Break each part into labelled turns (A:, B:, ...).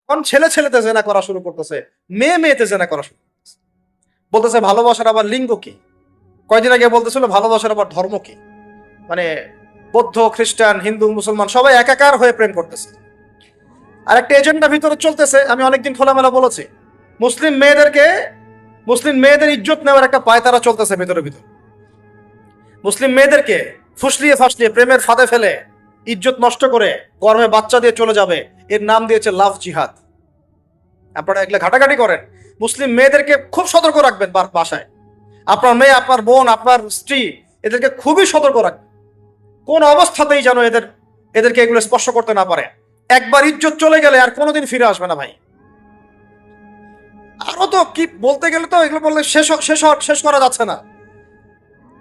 A: কোন ছেলে ছেলেতে জেনা করা শুরু করতেছে, মেয়ে মেয়েতে জেনা করা শুরু করতেছে। বলতেছে ভালোবাসার আবার লিঙ্গ কি? কয়দিন আগে বলতেছিল ভালোবাসার আবার ধর্ম কি? মানে বৌদ্ধ, খ্রিস্টান, হিন্দু, মুসলমান সবাই একাকার হয়ে প্রেম করতেছে। আর একটা এজেন্ডা ভিতরে চলতেছে, আমি অনেকদিন খোলামেলা বলেছি, মুসলিম মেয়েদের ইজ্জত নেওয়ার একটা পায়তারা চলতেছে ভিতরে ভিতরে। মুসলিম মেয়েদেরকে ফুসলিয়ে ফাসলিয়ে প্রেমের ফাঁদে ফেলে ইজ্জত নষ্ট করে গর্ভে বাচ্চা দিয়ে চলে যাবে, এর নাম দিয়েছে লাভ জিহাদ। আপনারা এগুলো ঘাটাঘাটি করেন, মুসলিম মেয়েদেরকে খুব সতর্ক রাখবেন বাসায়। আপনার মেয়ে, আপনার বোন, আপনার স্ত্রী, এদেরকে খুবই সতর্ক রাখবেন, কোন অবস্থাতেই যেন এদেরকে এগুলো স্পর্শ করতে না পারে। একবার ইজ্জত চলে গেলে আর কোনোদিন ফিরে আসবে না ভাই। আরো তো কি বলতে গেলে তো এগুলো বললে শেষ করা যাচ্ছে না।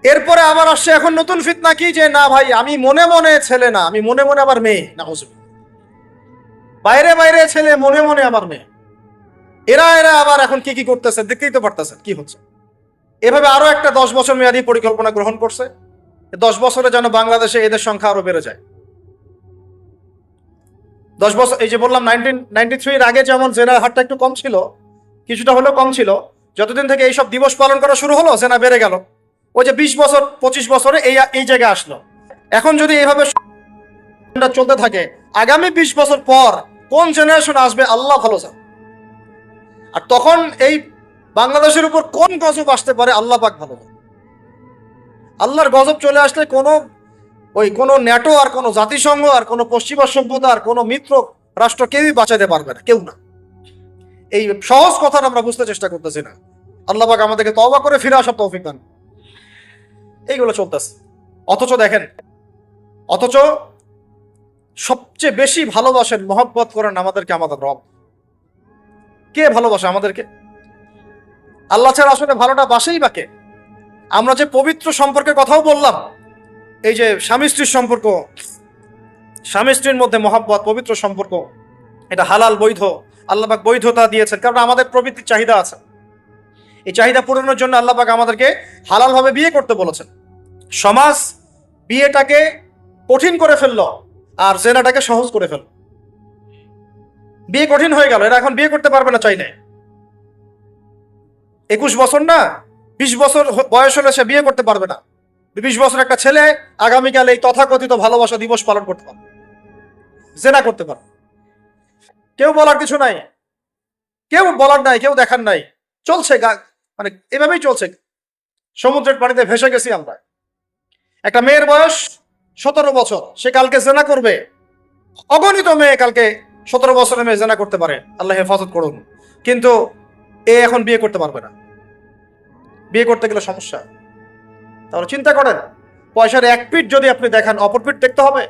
A: এরপরে আবার আসছে এখন নতুন ফিতনা কি, যে না ভাই আমি মনে মনে ছেলে না, আমি মনে মনে আবার মেয়ে। না, বাইরে বাইরে ছেলে, মনে মনে আবার মেয়ে। এরা আবার এখন কি করতেছে দেখতেই তো পারতেছেন কি হচ্ছে। এভাবে আরো একটা 10 বছর মেয়াদী পরিকল্পনা গ্রহণ করছে, 10 বছরে যেন বাংলাদেশে এদের সংখ্যা আরো বেড়ে যায়। 10 বছর, এই যে বললাম 1993 আগে যেমন জেনার হারটা একটু কম ছিল, কিছুটা হলেও কম ছিল, যতদিন থেকে এইসব দিবস পালন করা শুরু হলো জেনা বেড়ে গেল। ওই যে 20 বছর 25 বছরে এই জায়গায় আসলো। এখন যদি এইভাবে চলতে থাকে, আগামী 20 বছর পর কোন জেনারেশন আসবে আল্লাহ ভালো জানে। আর তখন এই বাংলাদেশের উপর কোন গজব আসতে পারে আল্লাহ পাক ভালো জানে। আল্লাহর গজব চলে আসলে কোনো ন্যাটো আর কোনো জাতিসংঘ আর কোনো পশ্চিমা সভ্যতা আর কোনো মিত্র রাষ্ট্র কেউই বাঁচাতে পারবে না, কেউ না। এই সহজ কথাটা আমরা বুঝতে চেষ্টা করতেছি না। আল্লাহ পাক আমাদেরকে তওবা করে ফিরে আসার তৌফিক দান। এইগুলো চলতেছে, অথচ সবচেয়ে বেশি ভালোবাসেন, মহব্বত করেন আমাদেরকে আমাদের রব। কে ভালোবাসে আমাদেরকে? আল্লাহ ছাড়া আসলে ভালোটা বাসেই বাকে। আমরা যে পবিত্র সম্পর্কের কথাও বললাম, এই যে স্বামী স্ত্রীর সম্পর্ক, স্বামী স্ত্রীর মধ্যে মহব্বত, পবিত্র সম্পর্ক, এটা হালাল, বৈধ। আল্লাহ পাক বৈধতা দিয়েছেন, কারণ আমাদের প্রবৃত্তির চাহিদা আছে। এই চাহিদা পূরণের জন্য আল্লাহ পাক আমাদেরকে হালালভাবে বিয়ে করতে বলেছেন। সমাজ বিয়েটাকে কঠিন করে ফেললো আর জেনাটাকে সহজ করে ফেললো। বিয়ে কঠিন হয়ে গেল, এরা এখন বিয়ে করতে পারবে না চাইলে। 21 বছর না, 20 বছর বয়স হলে সে বিয়ে করতে পারবে না। 20 বছর একটা ছেলে আগামীকাল এই তথাকথিত ভালোবাসা দিবস পালন করতে পারবে, জেনা করতে পারবে। কেউ বলার কিছু নাই, কেউ বলার নাই, কেউ দেখার নাই। চলছে, মানে এভাবেই চলছে। সমুদ্রের পানিতে ভেসে গেছি আমরা। একটা মেয়ের বয়স 17 বছর, সে কালকে জেনা করবে। অগণিত মেয়ে কালকে 17 বছরের মেয়ে জেনা করতে পারে, আল্লাহ হেফাজত করুন। কিন্তু এখন বিয়ে করতে পারবে না। বিয়ে করতে গেলে সমস্যা। তাহলে চিন্তা করেন, পয়সার এক পিঠ যদি আপনি দেখান, অপর পিঠ দেখতে হবে।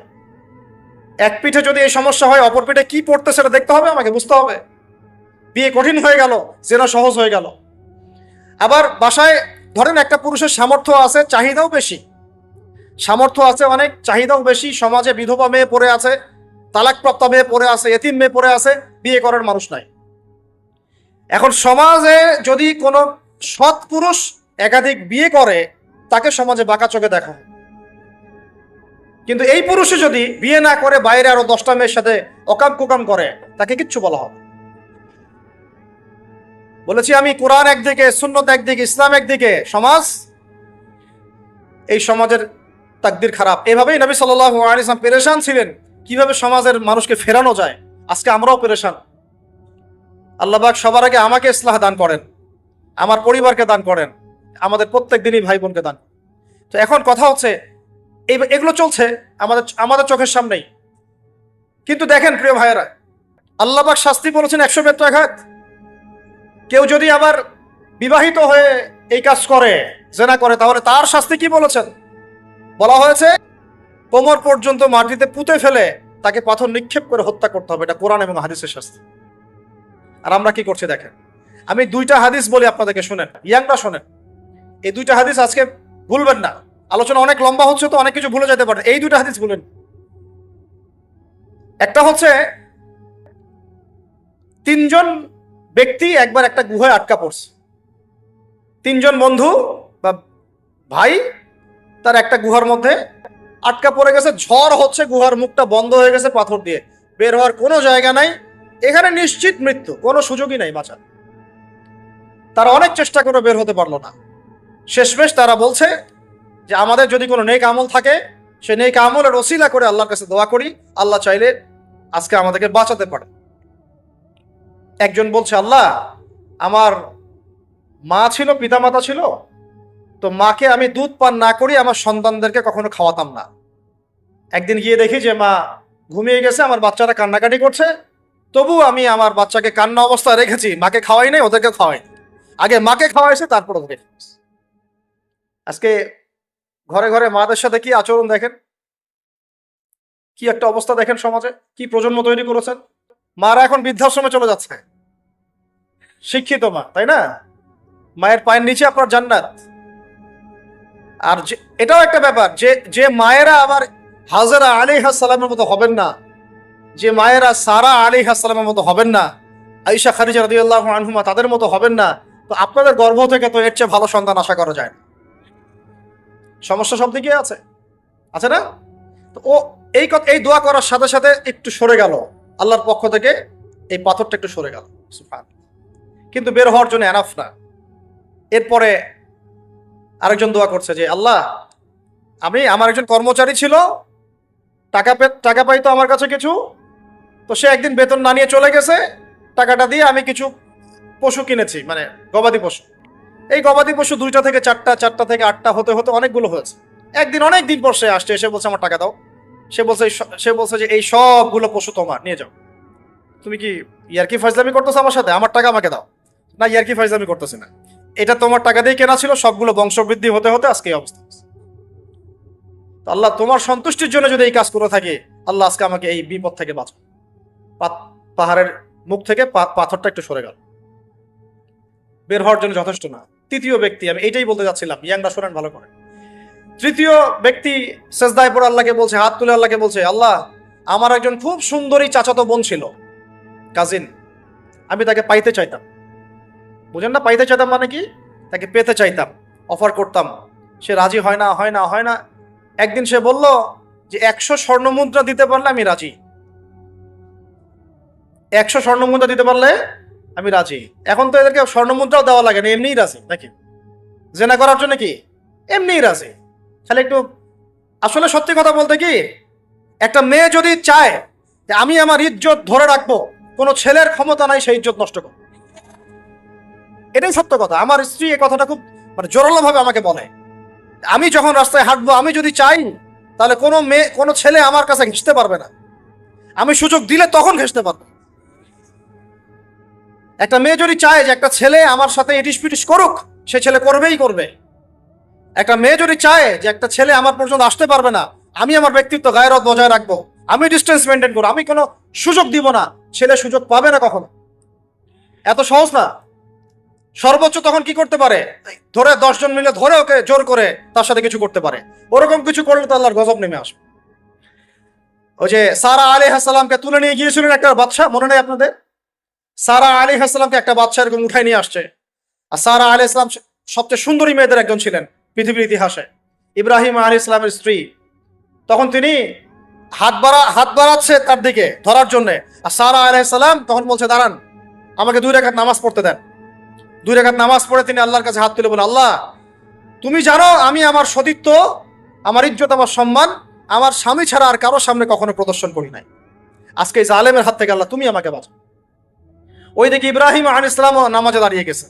A: এক পিঠে যদি এই সমস্যা হয়, অপর পিঠে কি পড়তে সেটা দেখতে হবে, আমাকে বুঝতে হবে। বিয়ে কঠিন হয়ে গেল, জেনা সহজ হয়ে গেল। আবার বাসায় ধরেন একটা পুরুষের সামর্থ্য আছে, চাহিদাও বেশি, সামর্থ্য আছে অনেক, চাহিদাও বেশি। সমাজে বিধবা মেয়ে পড়ে আছে, তালাকপ্রাপ্ত মেয়ে পড়ে আছে, এতিম মেয়ে পড়ে আছে, বিয়ে করার মানুষ নাই। এখন সমাজে যদি কোনো সৎ পুরুষ একাধিক বিয়ে করে, তাকে সমাজে বাঁকা চোখে দেখা হয়। কিন্তু এই পুরুষে যদি বিয়ে না করে বাইরে আরো 10টা মেয়ের সাথে অকাম কুকাম করে, তাকে কিচ্ছু বলা হবে। বলেছি আমি, কোরআন একদিকে, সুন্নত একদিকে, ইসলাম একদিকে, সমাজ, এই সমাজের তাকদির খারাপ। এভাবেই নবী সাল্লাল্লাহু আলাইহি ওয়াসাল্লাম পেরেশান ছিলেন কিভাবে সমাজের মানুষকে ফেরানো যায়। আজকে আমরাও পেরেশান। আল্লাহ পাক সবার আগে আমাকে ইসলাহ দান করেন, আমার পরিবারকে দান করেন, আমাদের প্রত্যেক দিনই ভাই বোনকে দান। তো এখন কথা হচ্ছে, এগুলো চলছে আমাদের চোখের সামনেই। কিন্তু দেখেন প্রিয় ভাইয়েরা, আল্লাহ পাক শাস্তি বলেছেন 100 বেত্রাঘাত। কেউ যদি আবার বিবাহিত হয়ে এই কাজ করে, জেনা করে, তাহলে তার শাস্তি কি বলেছেন? বলা হয়েছে কোমর পর্যন্ত মাটিতে পুঁতে ফেলে তাকে পাথর নিক্ষেপ করে হত্যা করতে হবে। এটা কোরআন এবং হাদিসের শাস্তি। আর আমরা কি করছি দেখেন। আমি 2টা হাদিস বলি আপনাদেরকে, শুনেন, ইয়াংরা শোনেন। এই 2টা হাদিস আজকে ভুলবেন না। আলোচনা অনেক লম্বা হচ্ছে তো অনেক কিছু ভুলে যেতে পারেন, এই 2টা হাদিস ভুলেন। একটা হচ্ছে 3 জন ব্যক্তি একবার একটা গুহায় আটকা পড়ছে। 3 জন বন্ধু বা ভাই তার একটা গুহার মধ্যে আটকা পড়ে গেছে। ঝড় হচ্ছে, গুহার মুখটা বন্ধ হয়ে গেছে পাথর দিয়ে, বের হওয়ার কোনো জায়গা নাই। এখানে নিশ্চিত মৃত্যু, কোনো সুযোগই নাই বাঁচার। তারা অনেক চেষ্টা করে বের হতে পারলো না। শেষমেশ তারা বলছে যে আমাদের যদি কোনো নেক আমল থাকে, সে নেক আমলের ওসিলা করে আল্লাহর কাছে দোয়া করি, আল্লাহ চাইলে আজকে আমাদেরকে বাঁচাতে পারে। একজন বলছে, আল্লাহ আমার মা ছিল, পিতামাতা ছিল, তো মাকে আমি দুধ পান না করি আমার সন্তানদেরকে কখনো খাওয়াতাম না। একদিন গিয়ে দেখি যে মা ঘুমিয়ে গেছে, আমার বাচ্চারা কান্নাকাটি করছে, তবু আমি আমার বাচ্চাকে কান্না অবস্থায় রেখেছি, মাকে খাওয়াই নাই, ওদেরকে খাওয়াই। আগে মাকে খাওয়াইছে, তারপর ওদেরকে খাওয়াইছে। আজকে ঘরে ঘরে মাদের সাথে কি আচরণ দেখেন, কি একটা অবস্থা দেখেন সমাজে, কি প্রজন্ম তৈরি করেছেন। মারা এখন বৃদ্ধাশ্রমে চলে যাচ্ছে, শিক্ষিত মা, তাই না? মায়ের পায়ের নিচে আপনার জান্নাত। আর এটাও একটা ব্যাপার যে যে মায়েরা আবার হাজরা আলাইহিস সালামের মতো হবেন না, যে মায়েরা সারা আলাইহিস সালামের মতো হবেন না, আয়েশা খাদিজা রাদিয়াল্লাহু আনহুমা তাদের মতো হবেন না, তো আপনাদের গর্ভ থেকে তো এর চেয়ে ভালো সন্তান আশা করা যায় না। সমস্যা সব দিকে আছে, আছে না? তো ও এই দোয়া করার সাথে সাথে একটু সরে গেল, আল্লাহর পক্ষ থেকে এই পাথরটা একটু সরে গেল, কিন্তু বের হওয়ার জন্য এনাফ না। এরপরে আরেকজন দোয়া করছে যে আল্লাহ, আমার একজন কর্মচারী ছিল, টাকা পাইতো আমার কাছে কিছু, তো সে একদিন বেতন না নিয়ে চলে গেছে, টাকাটা দিয়ে আমি কিছু পশু কিনেছি, মানে গবাদি পশু। এই গবাদি পশু 2টা থেকে 4টা, 4টা থেকে 8টা হতে হতে অনেকগুলো হয়েছে। একদিন অনেক দিন পর সে আসছে, এসে বলছে আমার টাকা দাও। সে বলছে যে এই সবগুলো পশু তোমার, নিয়ে যাও। তুমি কি ইয়ারকি ফাজলামি করতেছো আমার সাথে? আমার টাকা আমাকে দাও। না, ইয়ারকি ফাজলামি করতেছি না, এটা তোমার টাকা দিয়ে কেনা ছিল, সবগুলো বংশবৃদ্ধি হতে হতে আজকে এই অবস্থা। আল্লাহ তোমার সন্তুষ্টির জন্য যদি এই কাজ করে থাকে, আল্লাহ আজকে আমাকে এই বিপদ থেকে বাঁচাও। পাহাড়ের মুখ থেকে পাথরটা একটু সরে গেল, বের হওয়ার জন্য যথেষ্ট না। তৃতীয় ব্যক্তি, আমি এইটাই বলতে যাচ্ছিলাম, ইয়াংরা শোনেন ভালো করে। তৃতীয় ব্যক্তি সেজদায় পড়ে আল্লাহকে বলছে, হাত তুলে আল্লাহকে বলছে, আল্লাহ আমার একজন খুব সুন্দরী চাচাতো বোন ছিল, কাজিন, আমি তাকে পাইতে চাইতাম। বুঝেন না, পাইতে চাইতাম মানে কি? তাকে পেতে চাইতাম, অফার করতাম, সে রাজি হয় না, হয় না, হয় না। একদিন সে বলল যে 100 স্বর্ণ মুদ্রা দিতে পারলে আমি রাজি, 100 স্বর্ণ মুদ্রা দিতে পারলে আমি রাজি। এখন তো এদেরকে স্বর্ণ মুদ্রাও দেওয়া লাগে না, এমনিই রাজি নাকি? জেনা করার জন্য কি এমনিই রাজি? খালি একটু, আসলে সত্যি কথা বলতে কি, একটা মেয়ে যদি চায় যে আমি আমার ইজ্জত ধরে রাখবো, কোনো ছেলের ক্ষমতা নাই সেই ইজ্জত নষ্ট করো। এটাই সত্য কথা। আমার স্ত্রী এই কথাটা খুব মানে জোরালো ভাবে আমাকে বলে, আমি যখন রাস্তায় হাঁটবো, আমি যদি চাই, তাহলে কোনো ছেলে আমার কাছে ঘেঁষতে পারবে না, আমি সুযোগ দিলে তখন ঘেঁষতে পারবে। একটা মেয়ে যদি চায় যে একটা ছেলে আমার সাথে ইটিস পিটিস করুক, সে ছেলে করবেই করবে। একটা মেয়ে যদি চায় যে একটা ছেলে আমার পর্যন্ত আসতে পারবে না, আমি আমার ব্যক্তিত্ব গায়রত বজায় রাখবো, আমি ডিস্টেন্স মেনটেন করবো, আমি কোনো সুযোগ দিব না, ছেলে সুযোগ পাবে না কখনো। এত সহজ না। সর্বোচ্চ তখন কি করতে পারে, ধরে 10 জন মিলে ধরে ওকে জোর করে তার সাথে কিছু করতে পারে। ওরকম কিছু করলে তো আল্লাহর গজব নেমে আসবে। ওই যে সারা আলাইহিস সালামকে তুলে নিয়ে গিয়েছিলেন একটা বাদশা, মনে নেই আপনাদের? সারা আলাইহিস সালামকে একটা বাদশা এরকম উঠাই নিয়ে আসছে। আর সারা আলাইহিস সালাম সবচেয়ে সুন্দরী মেয়েদের একজন ছিলেন পৃথিবীর ইতিহাসে, ইব্রাহিম আলাইহিস সালামের স্ত্রী। তখন তিনি হাত বাড়াচ্ছে তার দিকে ধরার জন্য, আর সারা আলাইহিস সালাম তখন বলছে, দাঁড়ান, আমাকে 2 রাকাত নামাজ পড়তে দেন। 2 রাকাত নামাজ পড়ে তিনি আল্লাহর কাছে হাত তুলে বলে, আল্লাহ তুমি জানো আমি আমার সতীত্ব, আমার ইজ্জত, আমার সম্মান আমার স্বামী ছাড়া আর কারোর সামনে কখনো প্রদর্শন করি নাই। আজকে এই জালেমের হাত থেকে আল্লাহ তুমি আমাকে বাঁচাও। ওই দিকে ইব্রাহিম আলাইহিস সালাম নামাজে দাঁড়িয়ে গেছে।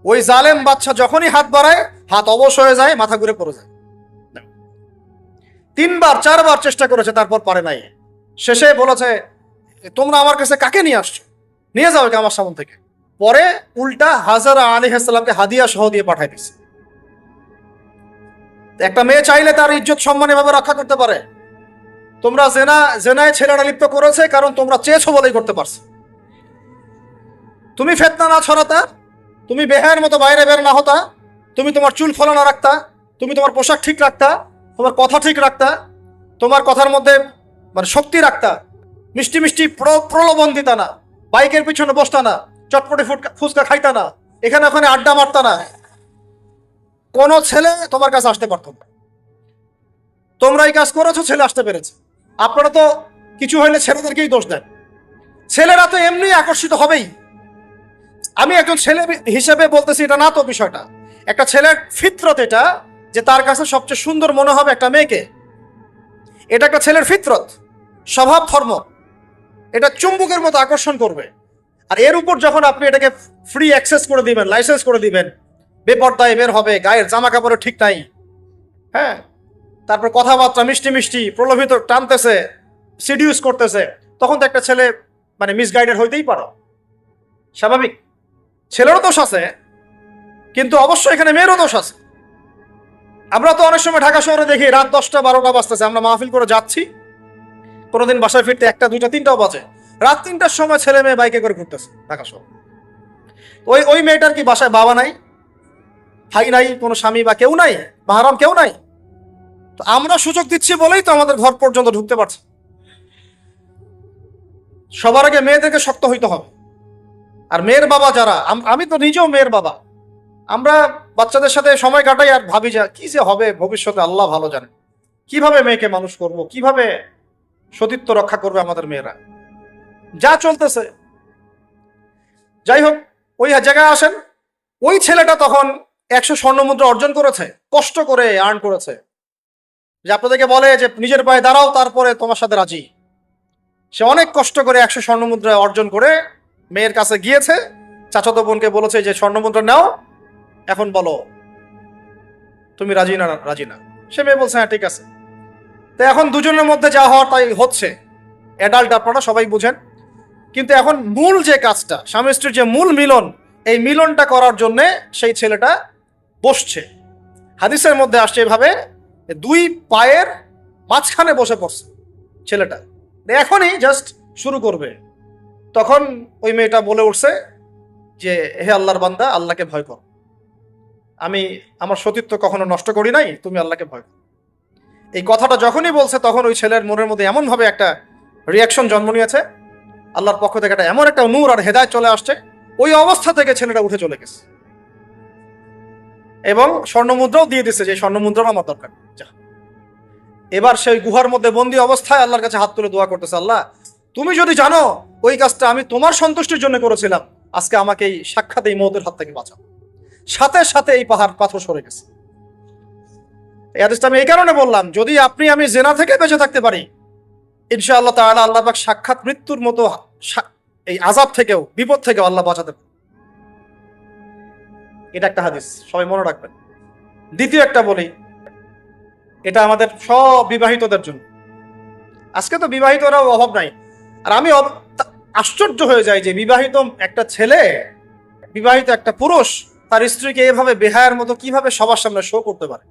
A: ওই জালেম বাদশা যখনই হাত বাড়ায়, হাত অবশ হয়ে যায়, মাথা ঘুরে পড়ে যায়। 3বার 4বার চেষ্টা করেছে, তারপর পারে নাই। শেষে বলেছে, তোমরা আমার কাছে কাকে নিয়ে আসছো, নিয়ে যাও একে আমার সামনে থেকে। পরে উল্টা হাজরা আলাইহিস সালামকে হাদিয়া সহ দিয়ে পাঠাই দিছে। একটা মেয়ে চাইলে তার ইজ্জত সম্মান এভাবে রক্ষা করতে পারে। তোমরা জেনায় ছেলেরা লিপ্ত করেছে, কারণ তোমরা চেয়েছো বলেই করতে পারছো। তুমি ফিতনা না ছড়াতা, তুমি বেহায়ের মতো বাইরে বের না হতা, তুমি তোমার চুল ফলানো রাখতা, তুমি তোমার পোশাক ঠিক রাখতা, তোমার কথা ঠিক রাখতা, তোমার কথার মধ্যে মানে শক্তি রাখতা, মিষ্টি মিষ্টি প্রলোভন দিতা না, বাইকের পিছনে বসতা না, চটপটে ফুচকা খাইতা না, এখানে ওখানে আড্ডা মারতা না, কোন ছেলে তোমার কাছে আসতে পারত না। তোমরা এই কাজ করেছো, ছেলে আসতে পেরেছে। আপনারা তো কিছু হইলে ছেলেদেরকেই দোষ দেন, ছেলেরা তো এমনি আকর্ষিত হবেই। আমি একজন ছেলে হিসেবে বলতেছি এটা না তো বিষয়টা। একটা ছেলের ফিতরত এটা, যে তার কাছে সবচেয়ে সুন্দর মনে হবে একটা মেয়েকে। এটা একটা ছেলের ফিতরত, স্বভাব ধর্ম, এটা চুম্বকের মতো আকর্ষণ করবে। আর এর উপর যখন আপনি এটাকে ফ্রি অ্যাক্সেস করে দিবেন, লাইসেন্স করে দিবেন, বেপর্দায় বের হবে, গায়ের জামা কাপড়ের ঠিক নাই, হ্যাঁ, তারপর কথাবার্তা মিষ্টি মিষ্টি, প্রলোভিত টানতেছে, সিডিউস করতেছে, তখন তো একটা ছেলে মানে মিসগাইডেড হইতেই পারো, স্বাভাবিক। ছেলেরও দোষ আছে, কিন্তু অবশ্যই এখানে মেয়েরও দোষ আছে। আমরা তো অনেক সময় ঢাকা শহরে দেখি রাত 10টা 12টা বাজতেছে, আমরা মাহফিল করে যাচ্ছি, কোনোদিন বাসায় ফিরতে 1টা 2টা 3টাও বাজে, রাত 3টার সময় ছেলে মেয়ে বাইকে করে ঘুরতেছে ঢাকা শহর। ওই ওই মেয়েটার কি বাসায় বাবা নাই, ভাই নাই, কোনো স্বামী বা কেউ নাই, মাহারাম কেউ নাই? তো আমরা সুযোগ দিচ্ছি বলেই তো আমাদের ঘর পর্যন্ত ঢুকতে পারছে। সবার আগে মেয়েদেরকে শক্ত হইতে হবে। আর মেয়ের বাবা যারা, আমি তো নিজেও মেয়ের বাবা, আমরা বাচ্চাদের সাথে সময় কাটাই আর ভাবি যা কি যে হবে ভবিষ্যতে আল্লাহ ভালো জানে, কিভাবে মেয়েকে মানুষ করব, কিভাবে সতীত্ব রক্ষা করবে আমাদের মেয়েরা, যা চলতেছে। যাই হোক, ওই জায়গায় আসেন, ওই ছেলেটা তখন 100 স্বর্ণমুদ্রা অর্জন করেছে, কষ্ট করে আর্ন করেছে, যে আপনাদেরকে বলে যে নিজের পায়ে দাঁড়াও তারপরে তোমার সাথে রাজি। সে অনেক কষ্ট করে 100 স্বর্ণমুদ্রা অর্জন করে মেয়ের কাছে গিয়েছে, চাচাতো বোনকে বলেছে যে স্বর্ণমুদ্রা নাও, এখন বলো তুমি রাজি না রাজি না। সে মেয়ে বলছে হ্যাঁ ঠিক আছে। তো এখন দুজনের মধ্যে যা হওয়ার তাই হচ্ছে, অ্যাডাল্ট আপনারা সবাই বুঝেন। কিন্তু এখন মূল যে কাজটা, স্বামী স্ত্রীর যে মূল মিলন, এই মিলনটা করার জন্যে সেই ছেলেটা বসছে। হাদিসের মধ্যে আসছে এভাবে, 2 পায়ের মাঝখানে বসে পড়ছে ছেলেটা, এখনই জাস্ট শুরু করবে। তখন ওই মেয়েটা বলে উঠছে যে হে আল্লাহর বান্দা, আল্লাহকে ভয় কর, আমি আমার সতীত্ব কখনো নষ্ট করি নাই, তুমি আল্লাহকে ভয় করো। এই কথাটা যখনই বলছে তখন ওই ছেলের মনের মধ্যে এমন ভাবে একটা রিয়াকশন জন্ম নিয়েছে, আল্লাহর পক্ষ থেকে এমন একটা নূর আর হেদায়েত চলে আসছে, ওই অবস্থা থেকে ছেলেটা উঠে চলে গেছে এবং স্বর্ণমুদ্রাও দিয়ে দিচ্ছে, যে স্বর্ণমুদ্রাও আমার দরকার যা। এবার সেই গুহার মধ্যে বন্দি অবস্থায় আল্লাহর কাছে হাত তুলে দোয়া করতেছে, আল্লাহ তুমি যদি জানো ওই কাজটা আমি তোমার সন্তুষ্টির জন্য করেছিলাম, আজকে আমাকে এই সাক্ষাৎ এই মওতের হাত থেকে বাঁচাও। সাথে সাথে এই পাহাড় পাথর সরে গেছে। এই হাদিসটা আমি এই কারণে বললাম, যদি আপনি আমি জেনা থেকে বেঁচে থাকতে পারি, ইনশাআল্লাহ তাআলা আল্লাহ পাক সাক্ষাৎ মৃত্যুর মতো এই আযাব থেকেও, বিপদ থেকেও আল্লাহ বাঁচাতে পারে। এটা একটা হাদিস, সবাই মনে রাখবেন। দ্বিতীয় একটা বলি, এটা আমাদের সব বিবাহিতদের জন্য। আজকে তো বিবাহিতরাও অভাব নাই। আর আমি আশ্চর্য হয়ে যাই যে বিবাহিত একটা ছেলে, বিবাহিত একটা পুরুষ তার স্ত্রীকে এভাবে বেহায়ার মতো কিভাবে সবার সামনে শো করতে পারে।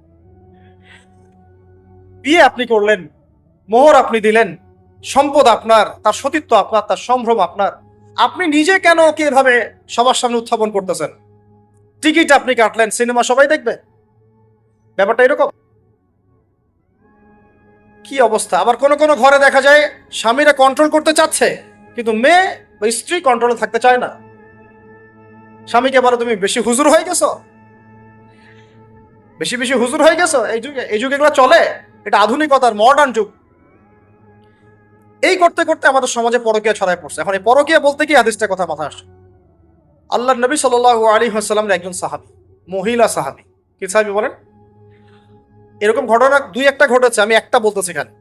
A: বিয়ে আপনি করলেন, মোহর আপনি দিলেন, সম্পদ আপনার, তার সতীত্ব আপনার, তার সম্ভ্রম আপনার, আপনি নিজে কেন ওকে এভাবে সবার সামনে উত্থাপন করতেছেন? টিকিট আপনি কাটলেন, সিনেমা সবাই দেখবে, ব্যাপারটা এরকম। কি অবস্থা! আবার কোন কোন ঘরে দেখা যায় স্বামীরা কন্ট্রোল করতে চাচ্ছে, কিন্তু মেয়ে বা স্ত্রী কন্ট্রোলে থাকতে চায় না। স্বামীকে বলে তুমি বেশি হুজুর হয়ে গেছো, বেশি বেশি হুজুর হয়ে গেছো। এই যুগে এগুলো চলে, এটা আধুনিকতার মডার্ন যুগ। এই করতে করতে আমাদের সমাজে পরকীয়া ছড়ায় পড়ছে। এখন এই পরকীয়া বলতে কি হাদিসটা কথা মাথায় আসছে। আল্লাহর নবী সাল্লাল্লাহু আলাইহি ওয়াসাল্লামের একজন সাহাবী, মহিলা সাহাবী, কি সাহাবী বলেন? এরকম ঘটনা 2-1টা ঘটেছে, আমি একটা বলতেছি এখানে।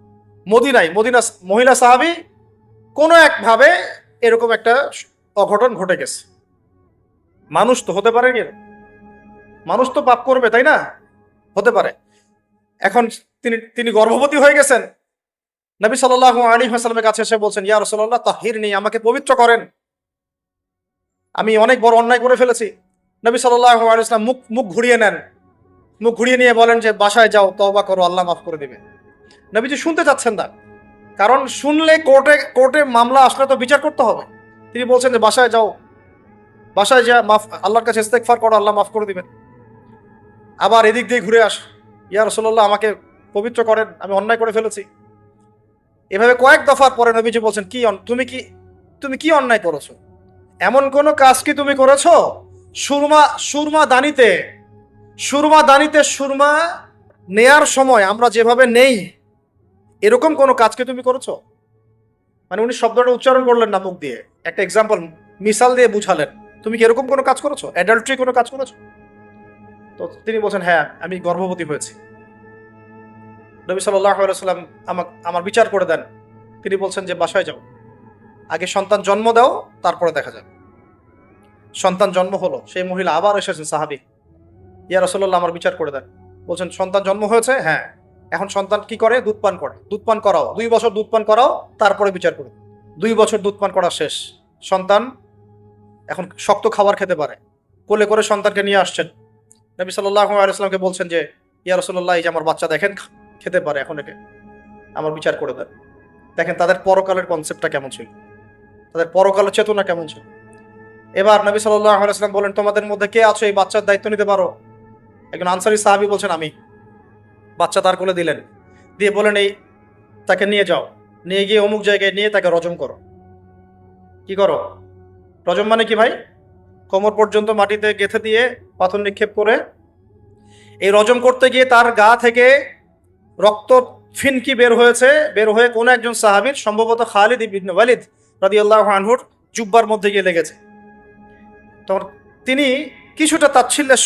A: মদিনা মহিলা সাহাবী কোনো একভাবে এরকম একটা অঘটন ঘটে গেছে। মানুষ তো হতে পারে, কি মানুষ তো পাপ করবে, তাই না? হতে পারে। এখন তিনি গর্ভবতী হয়ে গেছেন। নবী সাল্লাল্লাহু আলাইহি ওয়াসাল্লামের কাছে এসে বলছেন, ইয়া রাসূলুল্লাহ তাহহিরনি, আমাকে পবিত্র করেন, আমি অনেক বড় অন্যায় করে ফেলেছি। নবী সাল্লাল্লাহু আলাইহি ওয়াসাল্লাম মুখ ঘুরিয়ে নেন, মুখ ঘুরিয়ে নিয়ে বলেন যে বাসায় যাও, তওবা করো, আল্লাহ মাফ করে দিবে। নবীজি শুনতে চাচ্ছেন না, কারণ শুনলে কোর্টে মামলা আসলে তো বিচার করতে হবে। তিনি বলছেন যে বাসায় যাও, বাসায় যা মাফ, আল্লাহর কাছে ইস্তেগফার করো, আল্লাহ মাফ করে দিবেন। আবার এদিক দিয়ে ঘুরে আস, ইয়া রাসূলুল্লাহ আমাকে পবিত্র করেন, আমি অন্যায় করে ফেলেছি। এভাবে কয়েক দফার পরে নবীজি বলছেন, তুমি কি অন্যায় করেছো? এমন কোন কাজ কি তুমি করেছো? সুরমা দানিতে সুরমা নেয়ার সময় আমরা যেভাবে নেই, এরকম কোন কাজ কি তুমি করেছো? মানে উনি শব্দটা উচ্চারণ করলেন না মুখ দিয়ে, একটা এক্সাম্পল মিসাল দিয়ে বুঝালেন, তুমি কি এরকম কোনো কাজ করেছো, অ্যাডাল্ট্রি কোনো কাজ করেছো? তো তিনি বলছেন, হ্যাঁ আমি গর্ভবতী হয়েছি। নবী সাল্লাল্লাহু আলাইহি ওয়াসাল্লাম আমার বিচার করে দেন। তিনি বলছেন যে বাসায় যাও, আগে সন্তান জন্ম দাও, তারপরে দেখা যাবে। সন্তান জন্ম হলো, সেই মহিলা আবার এসেছেন সাহাবী, ইয়া রাসূলুল্লাহ আমার বিচার করে দেন। বলছেন সন্তান জন্ম হয়েছে, হ্যাঁ। এখন সন্তান কি করে? দুধ পান করে। দুধ পান করাও, 2 বছর দুধ পান করাও, তারপরে বিচার করুন। 2 বছর দুধ পান করা শেষ, সন্তান এখন শক্ত খাবার খেতে পারে। কোলে করে সন্তানকে নিয়ে আসছেন, নবী সাল্লাল্লাহু আলাইহি ওয়াসাল্লামকে বলছেন যে ইয়া রাসূলুল্লাহ, এই যে আমার বাচ্চা দেখেন খেতে পারে, এখন একে আমার বিচার করে দেন। দেখেন তাদের পরকালের কনসেপ্টটা কেমন ছিল, তাদের পরকালের চেতনা কেমন ছিল। এবার নবী সাল্লাল্লাহু আলাইহি ওয়াসাল্লাম বলেন, তোমাদের মধ্যে কে আছো এই বাচ্চার দায়িত্ব নিতে পারো? একজন আনসারী সাহাবী বলছেন আমি। বাচ্চা তার কোলে দিলেন, দিয়ে বলেন এই তাকে নিয়ে যাও, নিয়ে গিয়ে অমুক জায়গায় নিয়ে তাকে রজম করো। কি করো? রজম মানে কি ভাই? কোমর পর্যন্ত মাটিতে গেঁথে দিয়ে পাথর নিক্ষেপ করে, এই রজম করতে গিয়ে তার গা থেকে রক্ত ফিনকি বের হয়েছে, বের হয়ে কোন একজন সাহাবীর, সম্ভবত খালিদ ইবনে ওয়ালিদ রাদিয়াল্লাহু আনহুর জুব্বার মধ্যে গিয়ে লেগেছে। তখন তিনি কিছুটা তাচ্ছিল্যের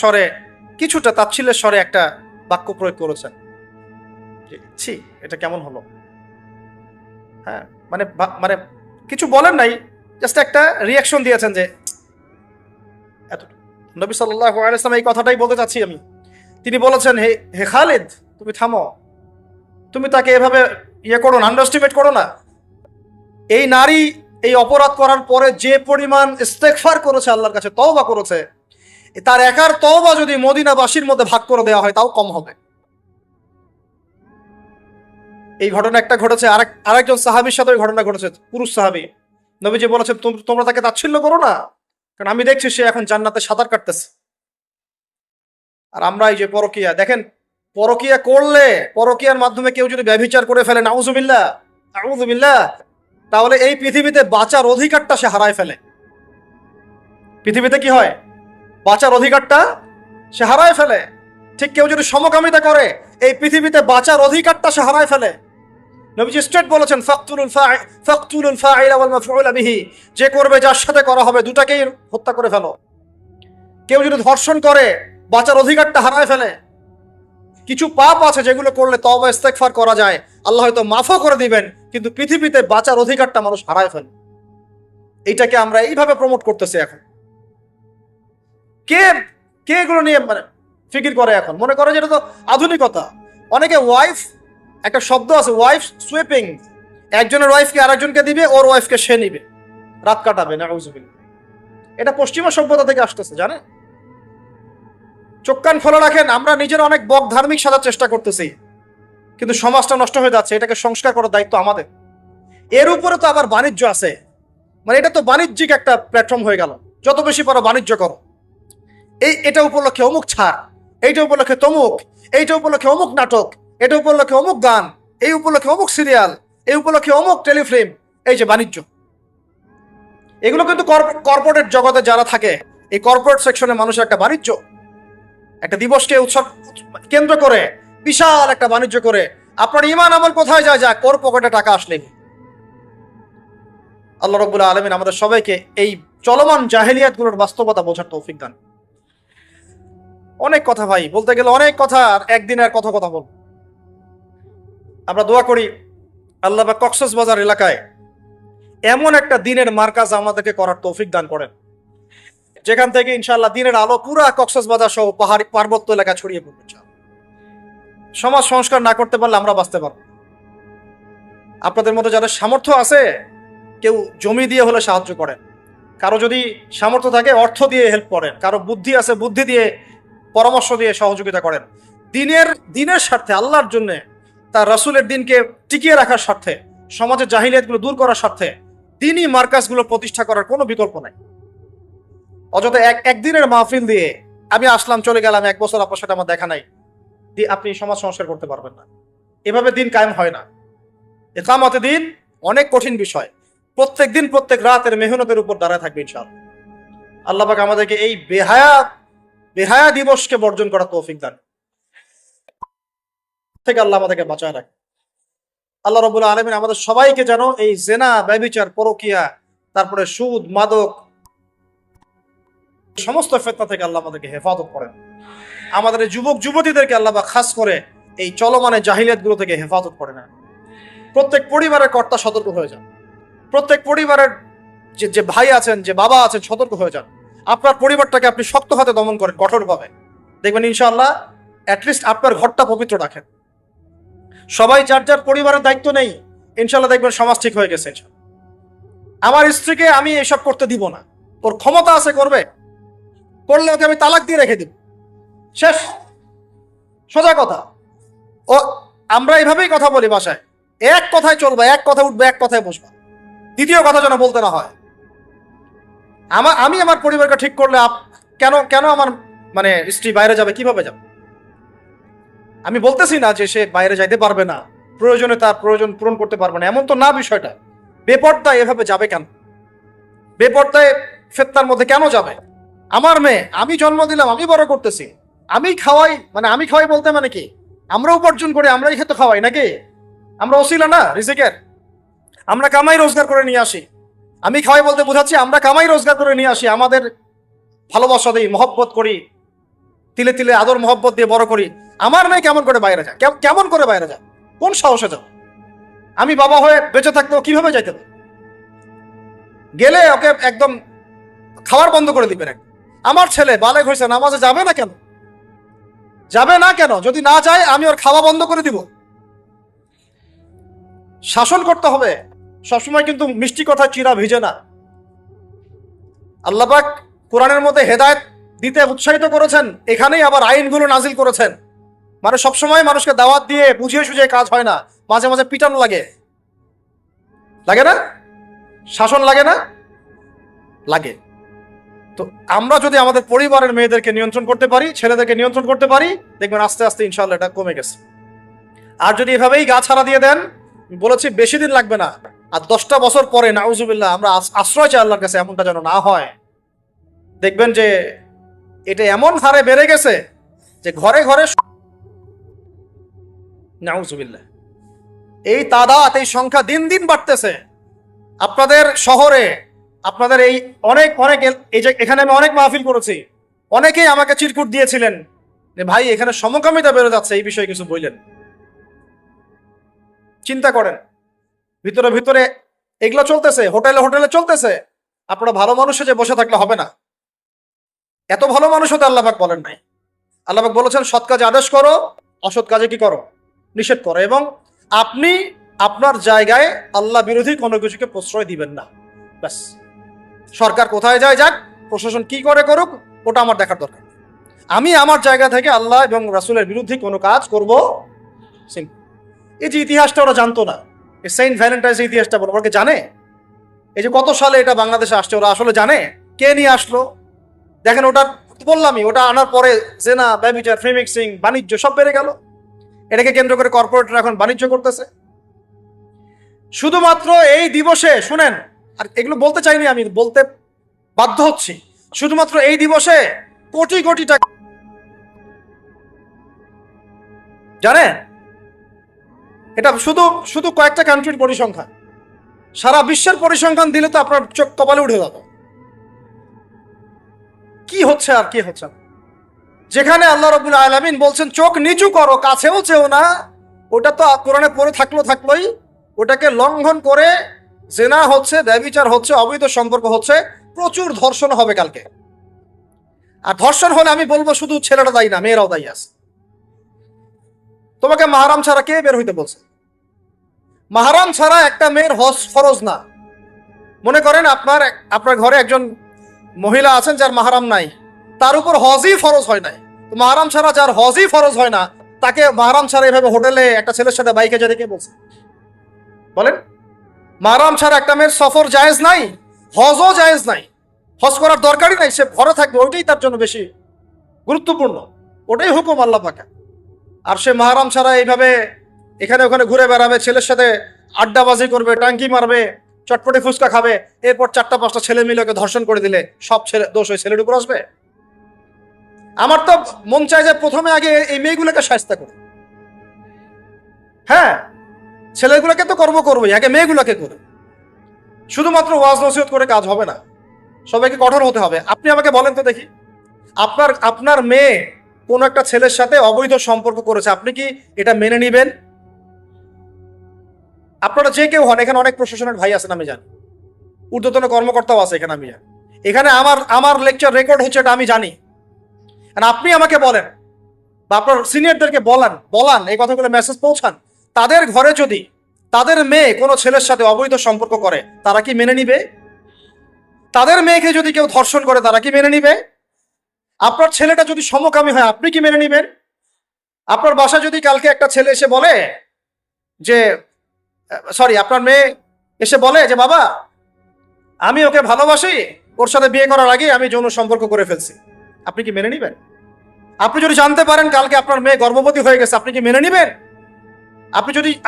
A: স্বরে একটা বাক্য প্রয়োগ করেছেন, ছি এটা কেমন হলো। হ্যাঁ, মানে মানে কিছু বলেন নাই, জাস্ট একটা রিয়াকশন দিয়েছেন যে এত। নবী সাল্লাল্লাহু আলাইহি ওয়াসাল্লাম এই কথাটাই বলতে চাচ্ছি আমি। তিনি বলেছেন, হে হে খালিদ, তুমি থামো, তুমি তাকে এভাবে করো না, আন্ডারস্টিমেট করো না। এই নারী এই অপরাধ করার পরে যে পরিমাণ ইস্তেগফার করেছে, আল্লাহর কাছে তওবা করেছে, তার একার তওবা যদি মদিনাবাসীর মধ্যে ভাগ করে দেওয়া হয় তাও কম হবে। এই ঘটনা একটা ঘটেছে, আরেকজন সাহাবীর সাথে ঘটনা ঘটেছে, পুরুষ সাহাবী। নবীজি বলেছেন তোমরা তাকে তাচ্ছিল্য করো না, কারণ আমি দেখছি সে এখন জান্নাতে সাঁতার কাটতেছে। আর আমরা এই যে পরকিয়া, দেখেন পরকিয়া করলে, পরকিয়ার মাধ্যমে কেউ যদি ব্যভিচার করে ফেলে, নাউযুবিল্লাহ নাউযুবিল্লাহ, তাহলে এই পৃথিবীতে বাঁচার অধিকারটা সে হারায় ফেলে। পৃথিবীতে কি হয়? বাঁচার অধিকারটা সে হারায় ফেলে। ঠিক কেউ যদি সমকামিতা করে, এই পৃথিবীতে বাঁচার অধিকারটা সে হারায় ফেলে। নবীজি স্ট্রেট বলেছেন, ফাকতুলুল ফাইলা ওয়াল মাফউলা বিহি, যে করবে যার সাথে করা হবে দুটাকেই হত্যা করে ফেলো। কেউ যদি ধর্ষণ করে, বাঁচার অধিকারটা হারায় ফেলে। কিছু পাপ আছে যেগুলো করলে তওবা ইস্তেগফার করা যায়, আল্লাহ হয়তো মাফও করে দিবেন, কিন্তু পৃথিবীতে বাঁচার অধিকারটা মানুষ হারায় ফেলে। এইটাকে আমরা এইভাবে প্রমোট করতেছি এখন। কে কে এগুলো নিয়ে মানে ফিকির করে? এখন মনে করে যে এটা তো আধুনিকতা। অনেকে ওয়াইফ, একটা শব্দ আছে ওয়াইফ সুইপিং, একজনের ওয়াইফকে আরেকজনকে দিবে, ওর ওয়াইফকে সে নিবে, রাত কাটাবে। নাউযুবিল্লাহ, এটা পশ্চিমা সভ্যতা থেকে আসতেছে, জানে। চোখ কান খোলা রাখেন, আমরা নিজেরা অনেক বক ধার্মিক সাজার চেষ্টা করতেছি, কিন্তু সমাজটা নষ্ট হয়ে যাচ্ছে। এটাকে সংস্কার করার দায়িত্ব আমাদের। এর উপরে তো আবার বাণিজ্য আছে, মানে এটা তো বাণিজ্যিক একটা প্ল্যাটফর্ম হয়ে গেল। যত বেশি পারো বাণিজ্য করো, এটা উপলক্ষে অমুক ছাড়, এইটা উপলক্ষে তমুক, এইটা উপলক্ষে অমুক নাটক, এটা উপলক্ষে অমুক গান, এই উপলক্ষে অমুক সিরিয়াল, এই উপলক্ষে অমুক টেলিফিল্ম। এই যে বাণিজ্য, এগুলো কিন্তু কর্পোরেট জগতে যারা থাকে, এই কর্পোরেট সেকশনে মানুষের একটা বাণিজ্য, একটা দিবসকে উৎসব কেন্দ্র করে বিশাল একটা বাণিজ্য করে আপনার ঈমান আমল কোথায় যায়? যাক, ওর পকেটে টাকা আসলেই। আল্লাহ রাব্বুল আলামিন আমাদের সবাইকে এই চলমান জাহেলিয়াতগুলোর বাস্তবতা বোঝার তৌফিক দান। অনেক কথা ভাই, বলতে গেলে অনেক কথা, আর একদিন আর কথা বলবো। আমরা দোয়া করি আল্লাহ পাক কক্সবাজার এলাকায় এমন একটা দিনের মার্কাজ আমাদেরকে করার তৌফিক দান করেন, যেখান থেকে ইনশাআল্লাহ দিনের আলো পুরা কক্সবাজার সহ পাহাড়ি পার্বত্য এলাকা ছড়িয়ে পড়বে। সমাজ সংস্কার না করতে পারলে আমরা বাঁচতে পারবো। আপনাদের মধ্যে যাদের সামর্থ্য আছে, কেউ জমি দিয়ে হলে সাহায্য করেন, কারো যদি সামর্থ্য থাকে অর্থ দিয়ে হেল্প করেন, কারো বুদ্ধি আছে বুদ্ধি দিয়ে, পরামর্শ দিয়ে সহযোগিতা করেন। দিনের স্বার্থে, আল্লাহর জন্য, তার রাসূলের দিনকে টিকিয়ে রাখার স্বার্থে, সমাজের জাহিলিয়াতগুলো দূর করার স্বার্থে দিনই মার্কাজগুলো প্রতিষ্ঠা করার কোনো বিকল্প নাই। অযথা একদিনের মাহফিল দিয়ে আমি আসলাম চলে গেলাম, 1 বছর আপনার সাথে আমার দেখা নাই, আপনি সমাজ সংস্কার করতে পারবেন না। এভাবে দিন কায়েম হয় না। ইকামতে দিন অনেক কঠিন বিষয়, প্রত্যেক দিন প্রত্যেক রাতের মেহনতের উপর দাঁড়ায় থাকবে ইনশাআল্লাহ। আল্লাহ পাক আমাদেরকে এই বেহায়া দিবসকে বর্জন করার তৌফিক দান থেকে আল্লাহ আমাদেরকে বাঁচায় রাখে। আল্লাহ রাব্বুল আলামিন আমাদের সবাইকে যেন এই জেনা, ব্যভিচার, পরকিয়া, তারপরে সুদ, মাদক, সমস্ত ফিতনা থেকে আল্লাহ আমাদেরকে হেফাজত করেন। আমাদের এই যুবক যুবতীদেরকে আল্লাহ বা খাস করে এই চলমানে জাহিলিয়াত গুলো থেকে হেফাজত করে না। প্রত্যেক পরিবারের কর্তা সতর্ক হয়ে যান। প্রত্যেক পরিবারের যে ভাই আছেন, যে বাবা আছেন, সতর্ক হয়ে যান। আপনার পরিবারটাকে আপনি শক্ত হাতে দমন করেন, কঠোরভাবে। দেখবেন ইনশাআল্লাহ অ্যাটলিস্ট আপনার ঘরটা পবিত্র রাখেন। সবাই যার যার পরিবারের দায়িত্ব নেই, ইনশাআল্লাহ দেখবেন সমাজ ঠিক হয়ে গেছে। আমার স্ত্রীকে আমি এসব করতে দিব না, ওর ক্ষমতা আছে করবে, করলে ওকে আমি তালাক দিয়ে রেখে দিব, শেষ, সোজা কথা। ও আমরা এইভাবেই কথা বলি বাসায়, এক কথায় চলবে, এক কথা উঠবে, এক কথায় বসবে, দ্বিতীয় কথা যেন বলতে না হয়। আমি আমার পরিবারকে ঠিক করলে কেন কেন আমার মানে স্ত্রী বাইরে যাবে, কিভাবে যাবে? আমি বলতেছি না যে সে বাইরে যাইতে পারবে না, প্রয়োজনে তার প্রয়োজন পূরণ করতে পারবে না, এমন তো না বিষয়টা। বেপর্দায় এভাবে যাবে কেন? বেপর্দায় ফিতনার মধ্যে কেন যাবে? আমার মেয়ে, আমি জন্ম দিলাম, আমি বড় করতেছি, আমি খাওয়াই, মানে আমি খাওয়াই বলতে মানে কি, আমরা উপার্জন করি, আমরাই খেতে খাওয়াই নাকি? আমরা ওসিলা না রিজিকের, আমরা কামাই রোজগার করে নিয়ে আসি। আমি খাওয়াই বলতে বোঝাচ্ছি আমরা কামাই রোজগার করে নিয়ে আসি, আমাদের ভালোবাসা দিই, মহব্বত করি, তিলে তিলে আদর মহব্বত দিয়ে বড় করি। আমার মেয়ে কেমন করে বাইরে যায়? কেমন করে বাইরে যায়? কোন সাহসে যাও? আমি বাবা হয়ে বেঁচে থাকতেও কিভাবে যাইতে পারি? গেলে ওকে একদম খাবার বন্ধ করে দিবেন। আমার ছেলে বালেগ হয়েছে, নামাজে যাবে না কেন? যাবে না কেন? যদি না যায় আমি ওর খাওয়া বন্ধ করে দিব। শাসন করতে হবে সবসময়, কিন্তু মিষ্টি কথা চিরা ভিজে না। আল্লাহ পাক কোরআনের মধ্যে হেদায়েত দিতে উৎসাহিত করেছেন, এখানেই আবার আইনগুলো নাজিল করেছেন। মানে সবসময় মানুষকে দাওয়াত দিয়ে বুঝিয়ে সুঝিয়ে কাজ হয় না, মাঝে মাঝে পিটানো লাগে, লাগে না? শাসন লাগে না? লাগে। তো আমরা যদি আমাদের পরিবারের মেয়েদেরকে নিয়ন্ত্রণ করতে পারি, ছেলেদেরকে নিয়ন্ত্রণ করতে পারি, দেখবেন আস্তে আস্তে ইনশাআল্লাহ এটা কমে গেছে। আর যদি এভাবেই গা ছাড়া দিয়ে দেন, বলেছি বেশি দিন লাগবে না, আর 10টা বছর পরে নাউজুবিল্লাহ আমরা আশ্রয় চাই আল্লাহর কাছে, এমনটা যেন না হয়। দেখবেন যে এটা এমন হারে বেড়ে গেছে যে ঘরে ঘরে, নাউজুবিল্লাহ, এই তাদাত, এই সংখ্যা দিন দিন বাড়তেছে। আপনাদের শহরে, আপনাদের এই অনেক অনেক, এই যে এখানে আমি অনেক মাহফিল করেছি, অনেকেই আমাকে চিরকুট দিয়েছিলেন যে ভাই এখানে সমকামিতা বেড়ে যাচ্ছে, এই বিষয়ে কিছু বললেন। চিন্তা করেন, ভিতরে ভিতরে এগুলো চলতেছে, হোটেলে হোটেলে চলতেছে। আপনারা ভালো মানুষে যে বসে থাকলে হবে না, এত ভালো মানুষ হতে আল্লাহ পাক বলেন নাই। আল্লাহ পাক বলেছেন সৎ কাজে আদেশ করো, অসৎ কাজে কি করো? নিষেধ করো। এবং আপনি আপনার জায়গায় আল্লাহ বিরোধী কোনো কিছুকে প্রশ্রয় দিবেন না। ব্যাস, সরকার কোথায় যায় যাক, প্রশাসন কি করে করুক, ওটা আমার দেখার দরকার। আমি আমার জায়গা থেকে আল্লাহ এবং রাসূলের বিরুদ্ধে কোনো কাজ করব। এই যে ইতিহাসটা ওরা জানতো না, এই সেন্ট ভ্যালেন্টাইন্স ইতিহাসটা ওরা জানে? এই যে কত সালে এটা বাংলাদেশে আসছে, ওরা আসলে জানে? কে নিয়ে আসলো? দেখেন, ওটা বললামই, ওটা আনার পরে জেনা, ব্যভিচার, ফ্রি মিক্সিং, বাণিজ্য সব বেড়ে গেল। এটাকে কেন্দ্র করে কর্পোরেটরা এখন বাণিজ্য করতেছে। শুধুমাত্র এই দিবসে, শুনেন, আর এগুলো বলতে চাইনি, আমি বলতে বাধ্য হচ্ছি, শুধুমাত্র এই দিবসে কোটি কোটি টাকা, জানেন? এটা শুধু শুধু কয়েকটা কান্ট্রির পরিসংখ্যান, সারা বিশ্বের পরিসংখ্যান দিলে তো আপনার চোখ কপালে উঠে যাবে। কি হচ্ছে আর কি হচ্ছে না। যেখানে আল্লাহ রাব্বুল আলামিন বলছেন চোখ নিচু করো, কাছেও চেও না, ওটা তো কোরআনে পড়ে থাকলোই, ওটাকে লঙ্ঘন করে জেনা হচ্ছে, ব্যভিচার হচ্ছে, অবৈধ সম্পর্ক হচ্ছে, প্রচুর ধর্ষণ হবে কালকে। আর ধর্ষণ হলে আমি বলবো শুধু ছেলেটা দায়ী না, মেয়েরাও দায়ী আছে। তোমাকে মাহরাম ছাড়া কে বের হইতে বলছে? মাহরাম ছাড়া একটা মেয়ের হজ ফরজ না। মনে করেন আপনার ঘরে একজন মহিলা আছেন যার মাহরাম নাই, তার উপর হজই ফরজ হয় নাই। মাহরাম ছাড়া যার হজই ফরজ হয় না, তাকে মাহরাম ছাড়া এভাবে হোটেলে একটা ছেলের সাথে বাইকে যেতে কে বলছে? বলেন, মাহরাম ছাড়া একটা মেয়ের সফর জায়েজ নাই, হজও জায়েজ নাই, হজ করার দরকারই নাই, সে ঘরে থাকবে, ওইটাই তার জন্য বেশি গুরুত্বপূর্ণ, ওটাই হুকুম আল্লাহ পাকের। আর সে মাহরাম ছাড়া এইভাবে এখানে ওখানে ঘুরে বেড়াবে, ছেলের সাথে আড্ডাবাজি করবে, টাঙ্কি মারবে, চটপটে ফুচকা খাবে, এরপর 4-5টা ছেলে মিলে ওকে ধর্ষণ করে দিলে সব ছেলে দোষ ওই ছেলের উপর আসবে? আমার তো মন চায় যে প্রথমে আগে এই মেয়েগুলোকে শায়েস্তা করে। হ্যাঁ, ছেলেগুলোকে তো করবোই, আগে মেয়েগুলোকে করে। শুধুমাত্র ওয়াজ নসিহত করে কাজ হবে না, সবাইকে কঠোর হতে হবে। আপনি আমাকে বলেন তো দেখি, আপনার মেয়ে কোনো একটা ছেলের সাথে অবৈধ সম্পর্ক করেছে, আপনি কি এটা মেনে নিবেন? আপনারা যে কেউ হন, এখানে অনেক প্রশাসনের ভাই আছেন আমি জানি, ঊর্ধ্বতন কর্মকর্তাও আছে এখানে, আমি জানি। এখানে আমার লেকচার রেকর্ড হচ্ছে, এটা আমি জানি। আর আপনি আমাকে বলেন বা আপনার সিনিয়রদেরকে বলান এই কথাগুলো মেসেজ পৌঁছান, তাদের ঘরে যদি তাদের মেয়ে কোনো ছেলের সাথে অবৈধ সম্পর্ক করে, তারা কি মেনে নিবে? তাদের মেয়েকে যদি কেউ ধর্ষণ করে, তারা কি মেনে নিবে? আপনার ছেলেটা যদি সমকামী হয়, আপনি কি মেনে নিবেন? আপনার বাসায় যদি কালকে একটা ছেলে এসে বলে যে, আপনার মেয়ে এসে বলে যে বাবা আমি ওকে ভালোবাসি, ওর সাথে বিয়ে করার আগে আমি যৌন সম্পর্ক করে ফেলছি, আপনি কি মেনে নিবেন? আপনি যদি জানতে পারেন কালকে আপনার মেয়ে গর্ভবতী হয়ে গেছে, আপনি কি মেনে নিবেন?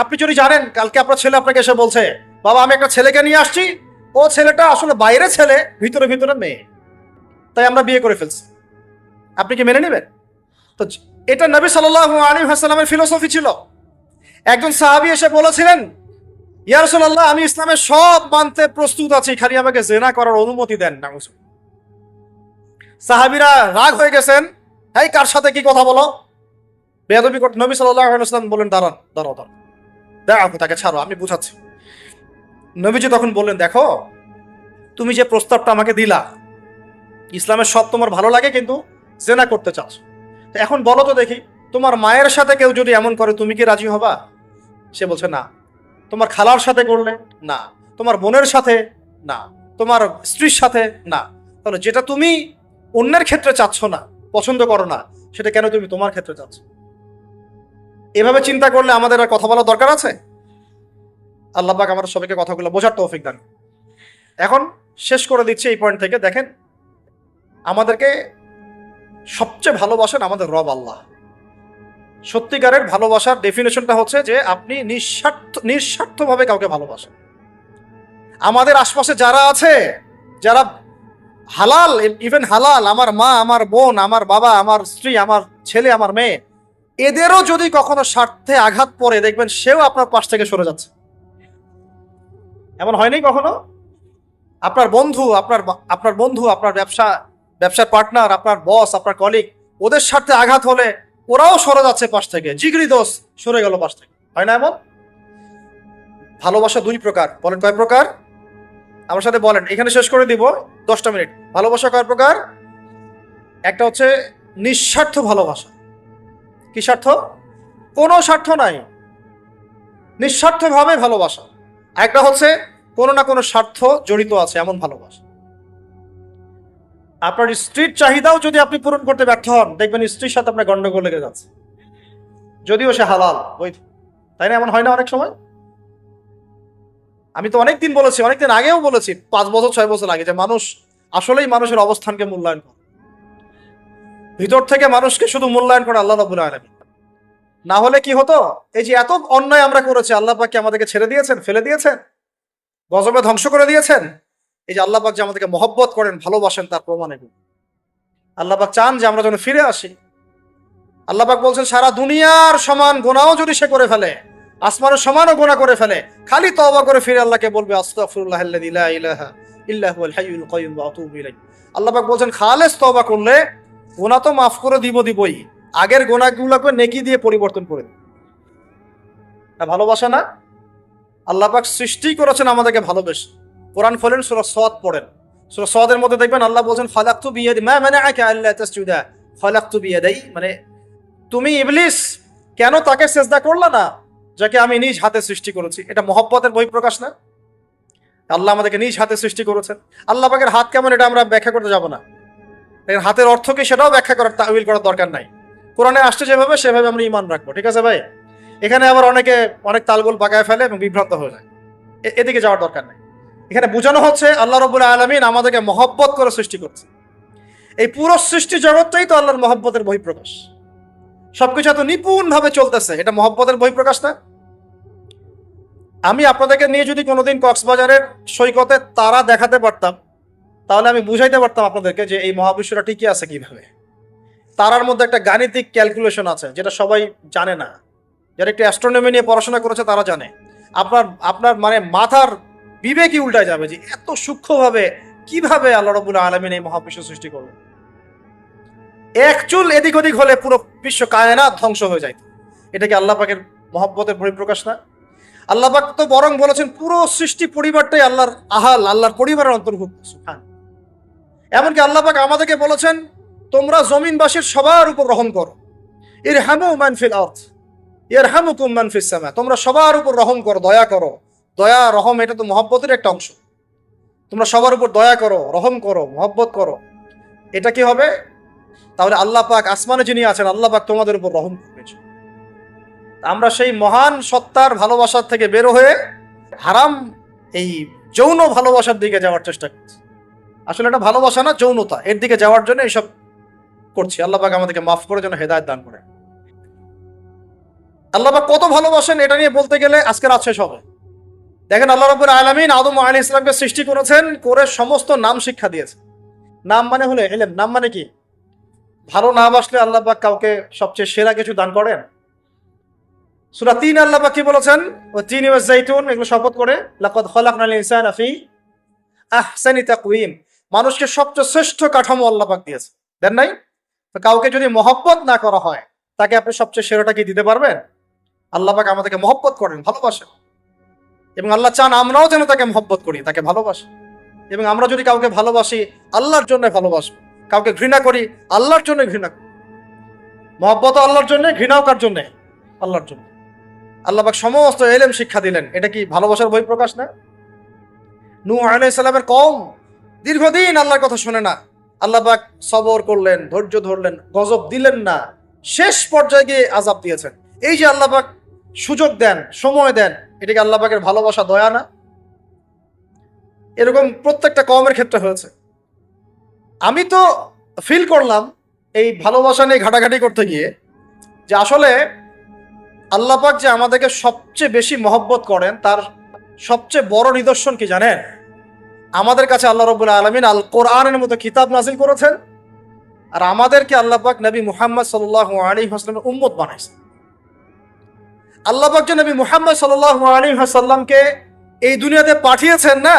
A: আপনি যদি জানেন কালকে আপনার ছেলে আপনাকে এসে বলছে বাবা আমি একটা ছেলেকে নিয়ে আসছি, ও ছেলেটা আসলে বাইরে ছেলে, ভিতরে ভিতরে মেয়ে, তাই আমরা বিয়ে করে ফেলছি, আপনি কি মেনে নেবেন? তো এটা নবী সাল্লাল্লাহু আলাইহি ওয়াসাল্লামের ফিলোসফি ছিল। একজন সাহাবী এসে বলেছিলেন, ইয়া রাসূলুল্লাহ আমি ইসলামের সব মানতে প্রস্তুত আছি, খালি আমাকে জিনা করার অনুমতি দেন না। সাহাবীরা রাগ হয়ে গেছেন, এই কার সাথে কি কথা বলো, বেয়াদবি করতে। নবী সাল্লাল্লাহু আলাইহি ওয়াসাল্লাম বললেন দাঁড়াও, দেখো তাকে ছাড়ো, আমি বুঝাচ্ছি। নবীজি তখন বললেন, দেখো তুমি যে প্রস্তাবটা আমাকে দিলা, ইসলামের সব তোমার ভালো লাগে কিন্তু জেনা করতে চাও, তো এখন বলো তো দেখি, তোমার মায়ের সাথে কেউ যদি এমন করে তুমি কি রাজি হবা? সে বলছে না। তোমার খালার সাথে করলে না, তোমার বোনের সাথে না, তোমার স্ত্রীর সাথে না, তাহলে যেটা তুমি অন্যের ক্ষেত্রে চাচ্ছ না, পছন্দ করো না, সেটা কেন তুমি তোমার ক্ষেত্রে চাচ্ছ? এভাবে চিন্তা করলে আমাদের আর কথা বলার দরকার আছে? আল্লাহ পাক আমাদের সবাইকে কথাগুলো বোঝার তৌফিক দান। এখন শেষ করে দিচ্ছি এই পয়েন্ট থেকে। দেখেন, আমাদেরকে সবচেয়ে ভালোবাসেন আমাদের রব আল্লাহ। সত্যিকারের ভালোবাসার ডেফিনেশনটা হচ্ছে যে আপনি নিঃস্বার্থভাবে কাউকে ভালোবাসেন। আমাদের আশপাশে যারা আছে, যারা হালাল, ইভেন হালাল, আমার মা, আমার বোন, আমার বাবা, আমার স্ত্রী, আমার ছেলে, আমার মেয়ে, এদেরও যদি কখনো স্বার্থে আঘাত পড়ে, দেখবেন সেও আপনার পাশ থেকে সরে যাচ্ছে। এমন হয়নি কখনো? আপনার বন্ধু, আপনার ব্যবসার পার্টনার, আপনার বস, আপনার কলিগ, ওদের স্বার্থে আঘাত হলে ওরাও সরে যাচ্ছে পাশ থেকে, জিগরি দোষ সরে গেল পাশ থেকে, হয় না এমন? ভালোবাসা দুই প্রকার, বলেন কয় প্রকার? আমার সাথে বলেন, এখানে শেষ করে দিব 10টা মিনিট। ভালোবাসা কয় প্রকার? একটা হচ্ছে নিঃস্বার্থ ভালোবাসা। কি স্বার্থ? কোনো স্বার্থ নাই, নিঃস্বার্থভাবে ভালোবাসা। একটা হচ্ছে কোনো না কোনো স্বার্থ জড়িত আছে এমন ভালোবাসা। আপনার স্ত্রীর চাহিদাও যদি আপনি পূরণ করতে ব্যর্থ হন, দেখবেন স্ত্রীর সাথে আপনার গন্ডগোল লেগে যাচ্ছে, যদিও সে হালাল বৈধ, তাই না? এমন হয় না অনেক সময়? আমি তো অনেকদিন বলেছি, অনেকদিন আগেও বলেছি, 5 বছর 6 বছর আগে, যে মানুষ আসলেই মানুষের অবস্থানকে মূল্যায়ন করে, ভিতর থেকে মানুষকে শুধু মূল্যায়ন করে আল্লাহ রাব্বুল আলামিন। না হলে কি হতো, এই যে এত অন্যায় আমরা করেছি, আল্লাহ পাক কি আমাদেরকে ছেড়ে দিয়েছেন, ফেলে দিয়েছেন, গজবে ধ্বংস করে দিয়েছেন? এই যে আল্লাহ পাক যে আমাদেরকে মহব্বত করেন, ভালোবাসেন, তার প্রমাণ এগুলো। আল্লাহ পাক চান যে আমরা যেন ফিরে আসি। আল্লাহ পাক বলছেন, সারা দুনিয়ার সমান গুনাহও যদি সে করে ফেলে, আসমানের সমানও গুনাহ করে ফেলে, খালি তওবা করে ফিরে আল্লাহকে বলবে আস্তাগফিরুল্লাহাল্লাযী লা ইলাহা ইল্লা হুয়াল হাইয়ুল কাইয়্যুম ওয়া আতুবু ইলাইহি। আল্লাহ পাক বলছেন, খালেস তওবা করলে গুনাহ তো মাফ করে দিবই, আগের গুনাহগুলোকে নেকি দিয়ে পরিবর্তন করে দিবে। না ভালোবাসা না? আল্লাহ পাক সৃষ্টি করেছেন আমাদেরকে ভালোবেসে। কোরআন খোলেন, সূরা সদ পড়েন, সূরা সদের মধ্যে দেখবেন আল্লাহ বলছেন, খালাকতু বিয়াদি মা মানাআকা আল্লা তাসজুদা খালাকতু বিয়াদাই, মানে তুমি ইবলিস কেন তাকে সিজদা করলা না যাকে আমি নিজ হাতে সৃষ্টি করেছি? এটা মহব্বতের বহিঃপ্রকাশ না? আল্লাহ আমাদেরকে নিজ হাতে সৃষ্টি করেছেন। আল্লাহ পাকের হাত কেমন এটা আমরা ব্যাখ্যা করতে যাব না, হাতের অর্থ কি সেটাও ব্যাখ্যা করার, তাউইল করার দরকার নাই। কোরআনে আসছে যেভাবে সেভাবে আমরা ঈমান রাখবো, ঠিক আছে ভাই? এখানে আবার অনেক তালগোল পাকায় ফেলে এবং বিভ্রান্ত হয়ে যায়, এদিকে যাওয়ার দরকার নাই। এখানে বোঝানো হচ্ছে আল্লাহ রাব্বুল আলামিন আমাদেরকে মহব্বত করে সৃষ্টি করছে। এই পুরো সৃষ্টি জগৎটাই তো আল্লাহর মহব্বতের বহিঃপ্রকাশ। সবকিছু এত নিপুণ ভাবে চলতেছে, এটা মহব্বতের বহিঃপ্রকাশ না? আমি আপনাদেরকে নিয়ে যদি কোনোদিন কক্সবাজারের সৈকতে তারা দেখাতে পারতাম, তাহলে আমি বুঝাইতে পারতাম আপনাদেরকে যে এই মহাবিশ্বটা টিকে আছে কিভাবে। তারার মধ্যে একটা গাণিতিক ক্যালকুলেশন আছে যেটা সবাই জানে না। যারা একটু অ্যাস্ট্রোনমি নিয়ে পড়াশোনা করেছে তারা জানে। আপনার মানে মাথার বিবেকই উল্টায় যাবে যে এত সূক্ষ্মভাবে কিভাবে আল্লাহ রাব্বুল আলামিন এই মহাবিশ্ব সৃষ্টি করলেন। এক চুল এদিক ওদিক হলে পুরো বিশ্ব কায়নাত ধ্বংস হয়ে যায়। এটা কি আল্লাহ পাকের মহব্বতের পরিপ্রকাশ না? আল্লাহ পাক তো বরং বলেছেন পুরো সৃষ্টি পরিবারটাই আল্লাহর আহাল, আল্লাহর পরিবারের অন্তর্ভুক্ত। সুবহান। এমনকি আল্লাহ পাক আমাদেরকে বলেছেন তোমরা জমিনবাসীর সবার উপর রহম করো। ইরহামু মান ফিল আরদ ইয়ারহামুকুম মান ফিস সামা। তোমরা সবার উপর রহম করো, দয়া করো। দয়া রহম এটা তো মহব্বতের একটা অংশ। তোমরা সবার উপর দয়া করো, রহম করো, মহব্বত করো। এটা কি হবে? তাহলে আল্লাহ পাক আসমানে যিনি আছেন আল্লাহ পাক তোমাদের উপর রহম করবেন। আমরা সেই মহান সত্তার ভালোবাসার থেকে বের হয়ে হারাম এই যৌন ভালোবাসার দিকে যাওয়ার চেষ্টা করছি। আসলে এটা ভালোবাসা না, যৌনতা, এর দিকে যাওয়ার জন্য এইসব করছি। আল্লাহ পাক আমাদেরকে মাফ করে যেন হেদায়েত দান করে। আল্লাহ পাক কত ভালোবাসেন এটা নিয়ে বলতে গেলে আজকে রাত শেষ হবে। দেখেন আল্লাহ রাব্বুল আলামিন আদম আলাইহিস সালামকে সৃষ্টি করেছেন, করে সমস্ত নাম শিক্ষা দিয়েছেন। নাম মানে হলো ইলম। নাম মানে কি? ভালো নাম আসলে আল্লাহ পাক কাউকে সবচেয়ে সেরা কিছু দান করেন। সূরা ৩ আল্লাহ পাক কি বলেছেন? ওয়া তিন ওয়া যাইতুন, এগুলো শপথ করে লাকাদ খালাকনাল ইনসানা ফি আহসানি তাকওয়িম। মানুষকে সবচেয়ে শ্রেষ্ঠ কাঠামো আল্লাহ পাক দিয়েছে, দেন নাই? তো কাউকে যদি মহব্বত না করা হয় তাকে আপনি সবচেয়ে সেরাটা কি দিতে পারবেন? আল্লাহ পাক আমাদেরকে মহব্বত করেন, ভালোবাসেন, এবং আল্লাহ চান আমরাও যেন তাকে মহব্বত করি, তাকে ভালোবাসি। এবং আমরা যদি কাউকে ভালোবাসি আল্লাহর জন্য ভালোবাসবো, কাউকে ঘৃণা করি আল্লাহর জন্য ঘৃণা করি। মহব্বত আল্লাহর জন্য, ঘৃণাও কার জন্য? আল্লাহর জন্য। আল্লাহ পাক সমস্ত ইলম শিক্ষা দিলেন, এটা কি ভালোবাসার বহিঃপ্রকাশ না? নূহ আলাইহিস সালামের কওম দীর্ঘদিন আল্লাহর কথা শুনে না, আল্লাহ পাক সবর করলেন, ধৈর্য ধরলেন, গজব দিলেন না, শেষ পর্যায়ে গিয়ে আযাব দিয়েছেন। এই যে আল্লাহ পাক সুযোগ দেন, সময় দেন, এটা কি আল্লাহ পাকের ভালোবাসা, দয়া না? এরকম প্রত্যেকটা কওমের ক্ষেত্রে হয়েছে। আমি তো ফিল করলাম এই ভালোবাসা নিয়ে ঘাটাঘাটি করতে গিয়ে যে আসলে আল্লাহ পাক যে আমাদেরকে সবচেয়ে বেশি মহব্বত করেন তার সবচেয়ে বড় নিদর্শন কি জানেন? আমাদের কাছে আল্লাহ রাব্বুল আলামিন আল কোরআনের মতো কিতাব নাযিল করেছেন, আর আমাদেরকে আল্লাহ পাক নবী মুহাম্মদ সাল্লাল্লাহু আলাইহি ওয়াসাল্লামের উম্মত বানাইছেন। আল্লাহ পাক যে নবী মুহাম্মদ সাল্লাল্লাহু আলাইহি ওয়াসাল্লামকে এই দুনিয়াতে পাঠিয়েছেন না,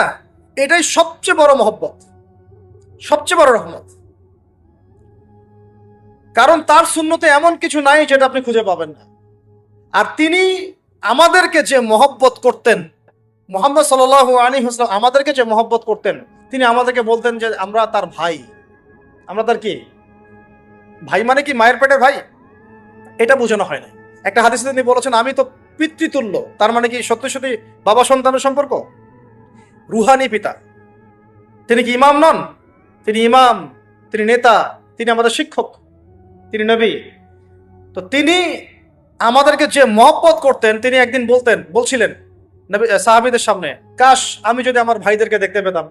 A: এটাই সবচেয়ে বড় মহব্বত, সবচেয়ে বড় রহমত। কারণ তার সুন্নতে এমন কিছু নাই যেটা আপনি খুঁজে পাবেন না। আর তিনি আমাদেরকে যে মহব্বত করতেন, মুহাম্মদ সাল্লাল্লাহু আলাইহি ওয়াসাল্লাম আমাদেরকে যে মহব্বত করতেন, তিনি আমাদেরকে বলতেন যে আমরা তার ভাই। আমরা তার কি ভাই? মানে কি মায়ের পেটের ভাই? এটা বোঝানো হয় না। একটা হাদিসে তিনি বলেছেন আমি তো পিতৃতুল্য। তার মানে কি সত্যি সত্যি বাবা সন্তানের সম্পর্ক? রুহানি পিতা। তিনি কি ইমাম নন? তিনি ইমাম, তিনি নেতা, তিনি আমাদের শিক্ষক, তিনি নবী। তো তিনি আমাদেরকে যে মহব্বত করতেন, তিনি একদিন বলছিলেন নবী সাহাবীদের সামনে, কাশ আমি যদি আমার ভাইদেরকে দেখতে পেতাম।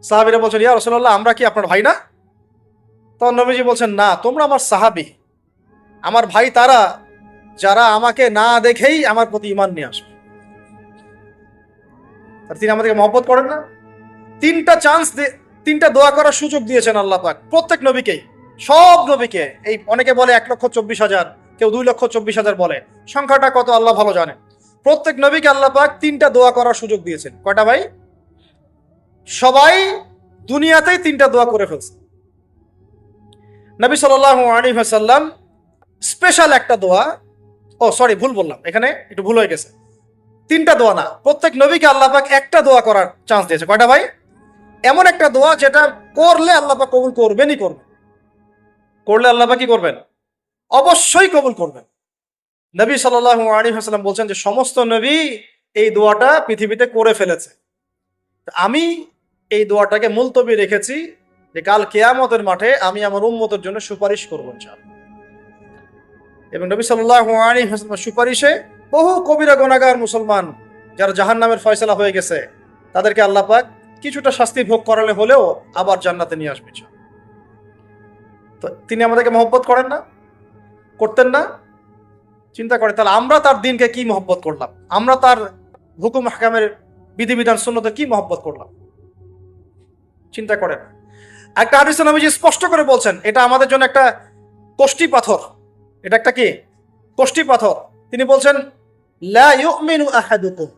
A: সাহাবীরা বলছেন ইয়া রাসূলুল্লাহ আমরা কি আপনার ভাই না? তখন নবীজি বলছেন না, তোমরা আমার সাহাবী। আমার ভাই তারা যারা আমাকে না দেখেই আমার প্রতি ঈমান নিয়ে আসবে। আর তিনি আমাদেরকে মহব্বত করেন না? তিনটা দোয়া করার সুযোগ দিয়েছেন আল্লাহ পাক প্রত্যেক নবীকেই, সব নবীকে। এই অনেকে বলে 1,24,000, কেউ 2,24,000 বলে, সংখ্যাটা কত আল্লাহ ভালো জানে। প্রত্যেক নবীকে আল্লাহ পাক তিনটা দোয়া করার সুযোগ দিয়েছেন। কয়টা ভাই? সবাই দুনিয়াতেই তিনটা দোয়া করে ফেলছে। নবী সাল্লাল্লাহু আলাইহি ওয়াসাল্লাম স্পেশাল একটা দোয়া, ভুল বললাম, এখানে একটু ভুল হয়ে গেছে। তিনটা দোয়া না, প্রত্যেক নবীকে আল্লাহ পাক একটা দোয়া করার চান্স দিয়েছে। কয়টা ভাই? এমন একটা দোয়া যেটা করলে আল্লাহ পাক কবুল করবেনই করবেন। করলে আল্লাহ পাক কি করবেন? অবশ্যই কবুল করবেন। নবী সাল্লাল্লাহু আলাইহি ওয়াসাল্লাম বলছেন যে সমস্ত নবী এই দোয়াটা পৃথিবীতে করে ফেলেছে। আমি এই দোয়াটাকে মুলতবি রেখেছি যে কাল কিয়ামতের মাঠে আমি আমার উম্মতের জন্য সুপারিশ করব ইনশাআল্লাহ। এবং নবী সাল্লাল্লাহু আলাইহি ওয়াসাল্লামের সুপারিশে বহু কবিরা গুনাহগার মুসলমান যারা জাহান্নামের ফয়সালা হয়ে গেছে তাদেরকে আল্লাহ পাক কিছুটা শাস্তি ভোগ করালে হলেও আবার জান্নাতে নিয়ে আসবে। তো তিনি আমাদেরকে মহব্বত করেন না? করতেন না? চিন্তা করে তাহলে আমরা তার দিনকে কি মহব্বত করলাম, আমরা তার হুকুম হাকামের বিধিবিধান সুন্নতের কি মহব্বত করলাম, চিন্তা করেন। একটা হাদিসে নবীজি স্পষ্ট করে বলছেন এটা আমাদের জন্য একটা কষ্টি পাথর। এটা একটা কি কষ্টি পাথর। তিনি বলছেন লা ইউমিনু আহাদুকুম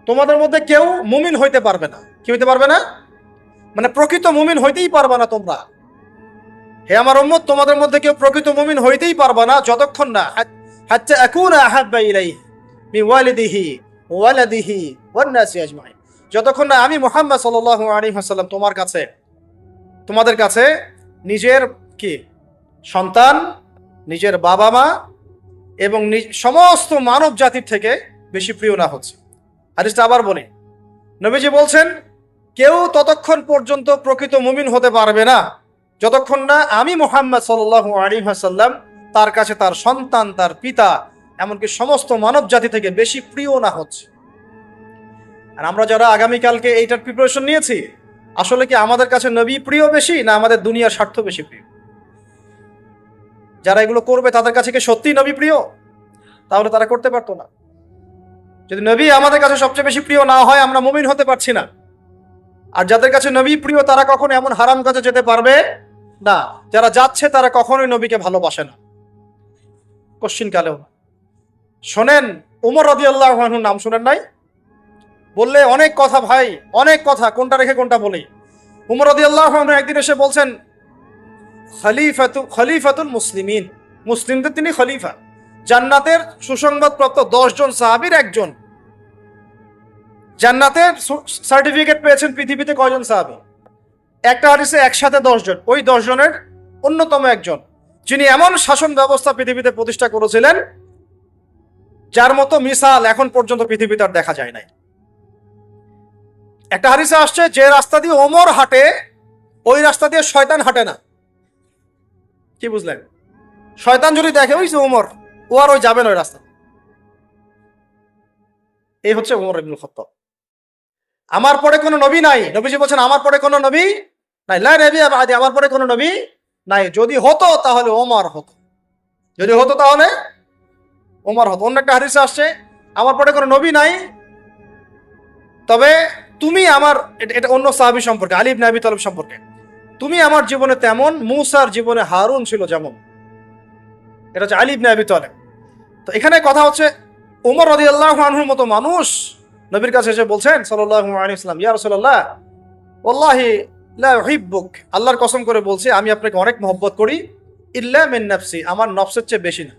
A: তোমাদের মধ্যে কেউ মুমিন হইতে পারবে না। কি হইতে পারবে না? মানে প্রকৃত মুমিন হইতেই পারবে না তোমরা। হে আমার উম্মত, তোমাদের মধ্যে কেউ প্রকৃত মুমিন হইতেই পারবে না যতক্ষণ না হাত্তা আকুনা আহাব্বা ইলাইহি মিন ওয়ালিদিহি ওয়া ওয়ালাদিহি ওয়ান নাসি আজমাইন, যতক্ষণ না আমি মুহাম্মদ সাল্লাল্লাহু আলাইহি ওয়াসাল্লাম তোমাদের কাছে নিজের কি সন্তান, নিজের বাবা মা এবং সমস্ত মানব জাতির থেকে বেশি প্রিয় না হচ্ছে। হাদিসটা আবার বলি, নবীজি বলছেন কেউ ততক্ষণ পর্যন্ত প্রকৃত মুমিন হতে পারবে না যতক্ষণ না আমি মুহাম্মদ সাল্লাল্লাহু আলাইহি ওয়াসাল্লাম তার কাছে তার সন্তান, তার পিতা, এমনকি সমস্ত মানব জাতি থেকে বেশি প্রিয় না হচ্ছে। আর আমরা যারা আগামীকালকে এইটার প্রিপারেশন নিয়েছি, আসলে কি আমাদের কাছে নবী প্রিয় বেশি না আমাদের দুনিয়ার স্বার্থ বেশি প্রিয়? যারা এগুলো করবে তাদের কাছে কি সত্যি নবী প্রিয়? তাহলে তারা করতে পারতো না। যদি নবী আমাদের কাছে সবচেয়ে বেশি প্রিয় না হয়, আমরা মুমিন হতে পারছি না। আর যাদের কাছে নবী প্রিয় তারা কখনো এমন হারাম কাজে যেতে পারবে না। যারা যাচ্ছে তারা কখনোই নবীকে ভালোবাসে না, কোশ্চিন কালেও। শোনেন, উমর রাদিয়াল্লাহু আনহুর নাম শুনেন নাই? বললে অনেক কথা ভাই, অনেক কথা, কোনটা রেখে কোনটা বলি। উমর রাদিয়াল্লাহু আনহু একদিন এসে বলছেন খলিফাতুল মুসলিমিন, মুসলিমদের তিনি খলিফা। জান্নাতের সুসংবাদপ্রাপ্ত 10 জন সাহাবীর একজন। জান্নাতের সার্টিফিকেট পেয়েছেন পৃথিবীতে কয়জন সাহাবী? একটা হাদিসে একসাথে 10 জন। ওই 10 জনের অন্যতম একজন, যিনি এমন শাসন ব্যবস্থা পৃথিবীতে প্রতিষ্ঠা করেছিলেন যার মতো মিসাল এখন পর্যন্ত পৃথিবীতে আর দেখা যায় নাই। একটা হাদিসে আসছে যে রাস্তা দিয়ে ওমর হাঁটে ওই রাস্তা দিয়ে শয়তান হাঁটে না। কি বুঝলেন? শয়তান যদি দেখে ওই যে ওমর, ও আর ওই যাবে না ওই রাস্তা। এই হচ্ছে ওমর ইবনুল খাত্তাব। আমার পরে কোনো নবী নাই। নবীজি বলছেন আমার পরে কোনো নবী নাই, লা নবিয়্যা বা'দি, আমার পরে কোনো নবী নাই। যদি হতো তাহলে ওমর হতো, যদি হতো তাহলে ওমর হতো। অন্য একটা হাদিসে আসছে আমার পরে কোনো নবী নাই, তবে তুমি আমার, এটা অন্য সাহাবী সম্পর্কে, আলী ইবনে আবি তালিব সম্পর্কে, তুমি আমার জীবনে তেমন মূসার জীবনে হারুন ছিল যেমন। এটা হচ্ছে আলী ইবনে আবি তালিব। তো এখানে কথা হচ্ছে ওমর রাদিয়াল্লাহু আনহুর মতো মানুষ নবীর কাছে এসে বলছেন সাল্লাল্লাহু আলাইহি ওয়াসাল্লাম, ইয়া রাসূলুল্লাহ ওয়াল্লাহি লা উহিব্বুক, আল্লাহর কসম করে বলছি আমি আপনাকে অনেক মহব্বত করি, ইল্লা মিন নাফসি, আমার নফসের চেয়ে বেশি না।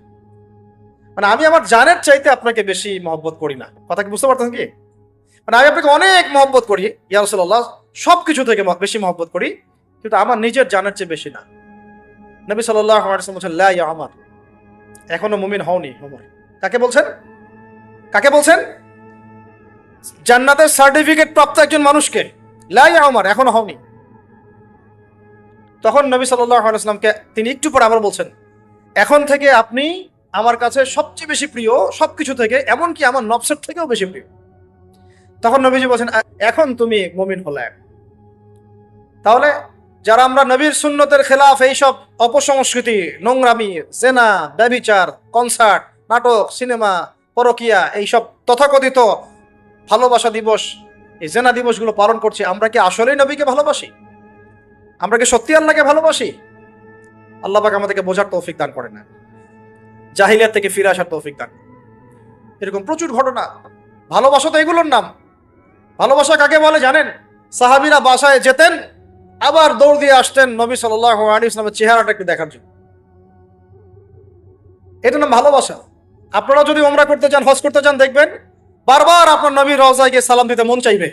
A: মানে আমি আমার জানের চাইতে আপনাকে বেশি মহব্বত করি না। কথা কি বুঝতে পারতেন কি? মানে আমি আপনাকে অনেক মহব্বত করি ইয়া রাসূলুল্লাহ, সবকিছু থেকে বেশি মহব্বত করি, কিন্তু আমার নিজের জানের চেয়ে বেশি না। নবী সাল্লাল্লাহু আলাইহি ওয়াসাল্লাম বলেন লা ইয়া ওমর, এখনো মুমিন হওনি ওমর। কাকে বলছেন? কাকে বলছেন? জান্নাতের সার্টিফিকেট প্রাপ্ত একজন মানুষকে। লা ইয়া ওমর, এখনো হওনি। তখন নবী সাল্লাল্লাহু আলাইহি ওয়াসাল্লামকে তিনি একটু পরে আবার বলছেন, এখন থেকে আপনি আমার কাছে সবচেয়ে বেশি প্রিয় সবকিছু থেকে, এমনকি আমার নফসের থেকেও বেশি প্রিয়। তখন নবীজি বলছেন এখন তুমি মুমিন হলে। তাহলে যারা আমরা নবীর সুন্নতের খেলাফ এইসব অপসংস্কৃতি, নোংরামি, জেনা, ব্যভিচার, কনসার্ট, নাটক, সিনেমা, পরকিয়া, এইসব তথাকথিত ভালোবাসা দিবস, এই জেনা দিবসগুলো পালন করছি, আমরা কি আসলেই নবীকে ভালোবাসি? আমরা কি সত্যি আল্লাহকে ভালোবাসি? আল্লাহ পাক আমাদেরকে বোঝার তৌফিক দান করেন না, জাহিলিয়াত থেকে ফিরে আসার তৌফিক দান। এরকম প্রচুর ঘটনা। ভালোবাসা তো এগুলোর নাম। ভালোবাসা কাকে বলে জানেন? সাহাবীরা বাসায় যেতেন, আবার দৌড় দিয়ে আসতেন নবী সাল্লাল্লাহু আলাইহি ওয়াসাল্লামের চেহারাটা একটু দেখার জন্য। এটা নাম ভালোবাসা। আপনারা যদি উমরা করতে চান, হজ করতে চান, দেখবেন বারবার আপনার নবীর রওজায় গিয়ে সালাম দিতে মন চাইবে,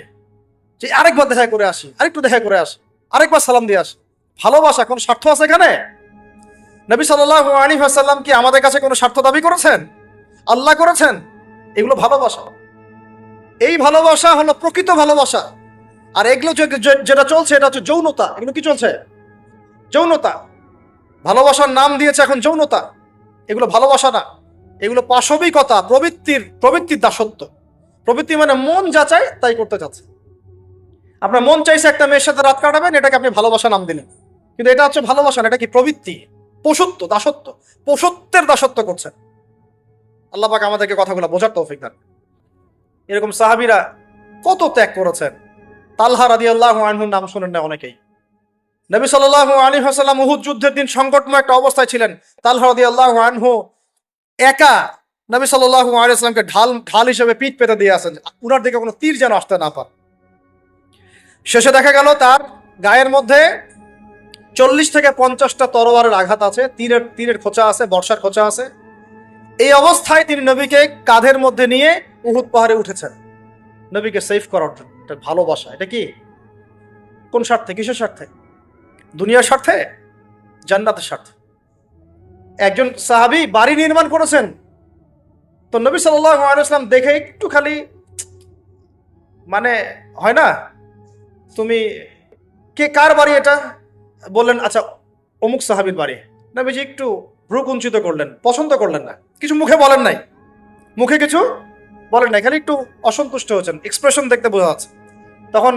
A: যে আরেকবার দেখা করে আসি, আরেকটু দেখা করে আসি, আরেকবার সালাম দিয়ে আসি। ভালোবাসা, কোন স্বার্থ আছে এখানে? নবী সাল্লাল্লাহু আলাইহি ওয়াসাল্লাম কি আমাদের কাছে কোনো স্বার্থ দাবি করেছেন? আল্লাহ করেছেন? এগুলো ভালোবাসা। এই ভালোবাসা হলো প্রকৃত ভালোবাসা। আর এগুলো যেটা চলছে এটা হচ্ছে যৌনতা। এগুলো কি চলছে? যৌনতা। ভালোবাসার নাম দিয়েছে এখন যৌনতা। এগুলো ভালোবাসা না, এগুলো পাশবিকতা, প্রবৃত্তির দাসত্ব। প্রবৃত্তি মানে মন যা চায় তাই করতে চাচ্ছে। আপনার মন চাইছে একটা মেয়ের সাথে রাত কাটাবেন, এটাকে আপনি ভালোবাসা নাম দিলেন, কিন্তু এটা হচ্ছে ভালোবাসা না, এটা কি প্রবৃত্তি, পশুত্ব, দাসত্ব, পশুত্বের দাসত্ব করছেন। আল্লাহ পাক আমাদেরকে কথাগুলো বোঝার তৌফিক দান। এরকম সাহাবীরা কত ত্যাগ করেছেন। তালহা রাদিয়াল্লাহু আনহুর নাম শুনেন না অনেকেই। নবী সাল্লাল্লাহু আলাইহি ওয়াসাল্লাম উহুদ যুদ্ধের দিন সংকটময় একটা অবস্থায় ছিলেন। তালহা রাদিয়াল্লাহু আনহু একা নবী সাল্লাল্লাহু আলাইহি ওয়াসাল্লামকে ঢাল হিসেবে পিঠ পেতে দিয়ে আসেন, উনার দিকে কোনো তীর যেন আসতে না পারে। শেষে দেখা গেল তার গায়ের মধ্যে 40 থেকে 50টা তরবারের আঘাত আছে, তীরের খোঁচা আছে, বর্ষার খোঁচা আছে। এই অবস্থায় তিনি নবীকে কাঁধের মধ্যে নিয়ে উহুদ পাহাড়ে উঠেছেন, নবীকে সেভ করার জন্য। এটা ভালোবাসা। এটা কি? কোন স্বার্থে? কিসের স্বার্থে? দুনিয়ার স্বার্থে? জান্নাতের স্বার্থে। একজন সাহাবী বাড়ি নির্মাণ করেছেন, তো নবী সাল্লাল্লাহু আলাইহি ওয়াসাল্লাম দেখে একটু খালি, মানে হয় না, তুমি কে, কার বাড়ি এটা? বললেন আচ্ছা অমুক সাহাবীর বাড়ি। নবীজি একটু ভ্রু কুঞ্চিত করলেন, পছন্দ করলেন না, কিছু মুখে বলেন নাই, মুখে কিছু বলেন নাই, খালি একটু অসন্তুষ্ট হয়েছেন, এক্সপ্রেশন দেখতে বোঝা যাচ্ছে। তখন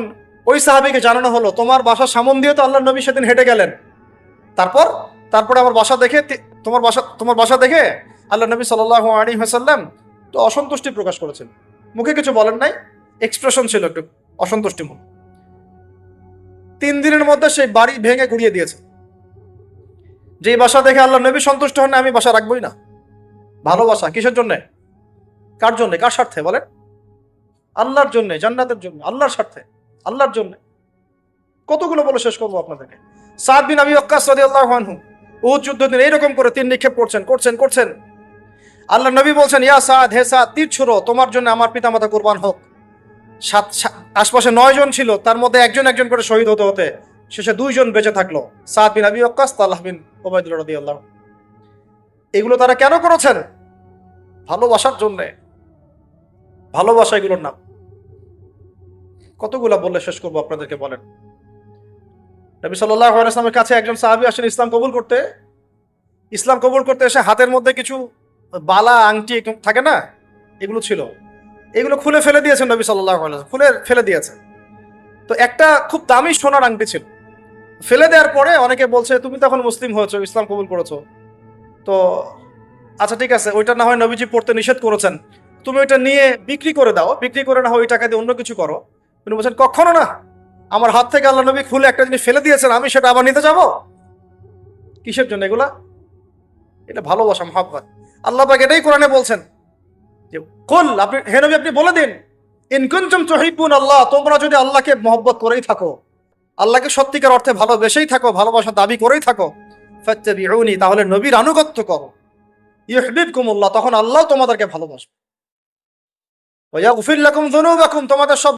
A: ওই সাহাবীকে জানানো হলো, তোমার বাসার সামন দিয়ে তো আল্লাহর নবী সেদিন হেঁটে গেলেন, তারপরে আমার বাসা দেখে, তোমার বাসা দেখে আল্লাহ নবী সাল্লাল্লাহু আলাইহি ওয়াসাল্লাম তো অসন্তুষ্টি প্রকাশ করেছেন, মুখে কিছু বলেন নাই, এক্সপ্রেশন ছিল একটু অসন্তুষ্টিমূলক। 3 দিনের মধ্যে সেই বাড়ি ভেঙে গুড়িয়ে দিয়েছে। যেই বাসা দেখে আল্লাহ নবী সন্তুষ্ট হন না, আমি বাসা রাখবই না। ভালোবাসা কিসের জন্য? কার জন্য? কার স্বার্থে বলেন? আল্লাহর জন্য, জান্নাতের জন্য, আল্লাহর স্বার্থে, আল্লাহর জন্য। কতগুলো বলে শেষ করবো আপনাদেরকে। সাদ বিন আবি ওয়াক্কাস রাদিয়াল্লাহু আনহু উহুদ যুদ্ধের দিন এইরকম করে তীর নিক্ষেপ করছেন। আল্লাহ নবী বলছেন, ইয়া সাদ, হে সাদ, তীর ছুড়ো, তোমার জন্য আমার পিতামাতা কুরবান হোক। আশপাশে 9 জন ছিল, তার মধ্যে একজন করে শহীদ হতে শেষে 2 জন বেঁচে থাকলো, সাদ বিন আবি ওয়াক্কাস, তালহা বিন উবাইদুল্লাহ রাদিয়াল্লাহু। এগুলো তারা কেন করেছেন? ভালোবাসার জন্য। ভালোবাসা এগুলোর নাম। কতগুলা বললে শেষ করবো আপনাদেরকে, বলেন। নবী সাল্লাল্লাহু আলাইহি ওয়াসাল্লামের কাছে একজন সাহাবী আসেন ইসলাম কবুল করতে এসে হাতের মধ্যে কিছু বালা আংটি থাকে না, এগুলো ছিল, এগুলো খুলে ফেলে দিয়েছেন নবী সাল্লাল্লাহু আলাইহি ওয়াসাল্লাম, খুলে ফেলে দিয়েছেন। তো একটা খুব দামি সোনার আংটি ছিল, ফেলে দেওয়ার পরে অনেকে বলছে তুমি তখন মুসলিম হয়েছো, ইসলাম কবুল করেছো, তো আচ্ছা ঠিক আছে, ওইটা না হয় নবীজি পড়তে নিষেধ করেছেন, তুমি ওইটা নিয়ে বিক্রি করে দাও, বিক্রি করে না হয় ওই টাকা দিয়ে অন্য কিছু করো। তিনি বলছেন কখনো না, আমার হাত থেকে আল্লাহ নবী খুলে একটা জিনিস ফেলে দিয়েছেন, আমি সেটা আবার নিতে যাব? কিসের জন্য এগুলা? এটা ভালোবাসা, মহব্বত। আল্লাহ পাক এটাই কোরআনে বলছেন যে কুল, আপনি হে নবী আপনি বলে দিন, ইন কুনতুম তুহিব্বুন আল্লাহ, তোমরা যদি আল্লাহকে মহব্বত করেই থাকো, আল্লাহকে সত্যিকার অর্থে ভালোবেসেই থাকো, ভালোবাসা দাবি করেই থাকো, ফাত্তাবিউনি, তাহলে নবীর আনুগত্য করো, ইউহিব্বুকুমুল্লাহ, তখন আল্লাহ তোমাদেরকে ভালোবাসবে, ওয়া ইয়াগফির লাকুম যুনুবাকুম, তোমাদের সব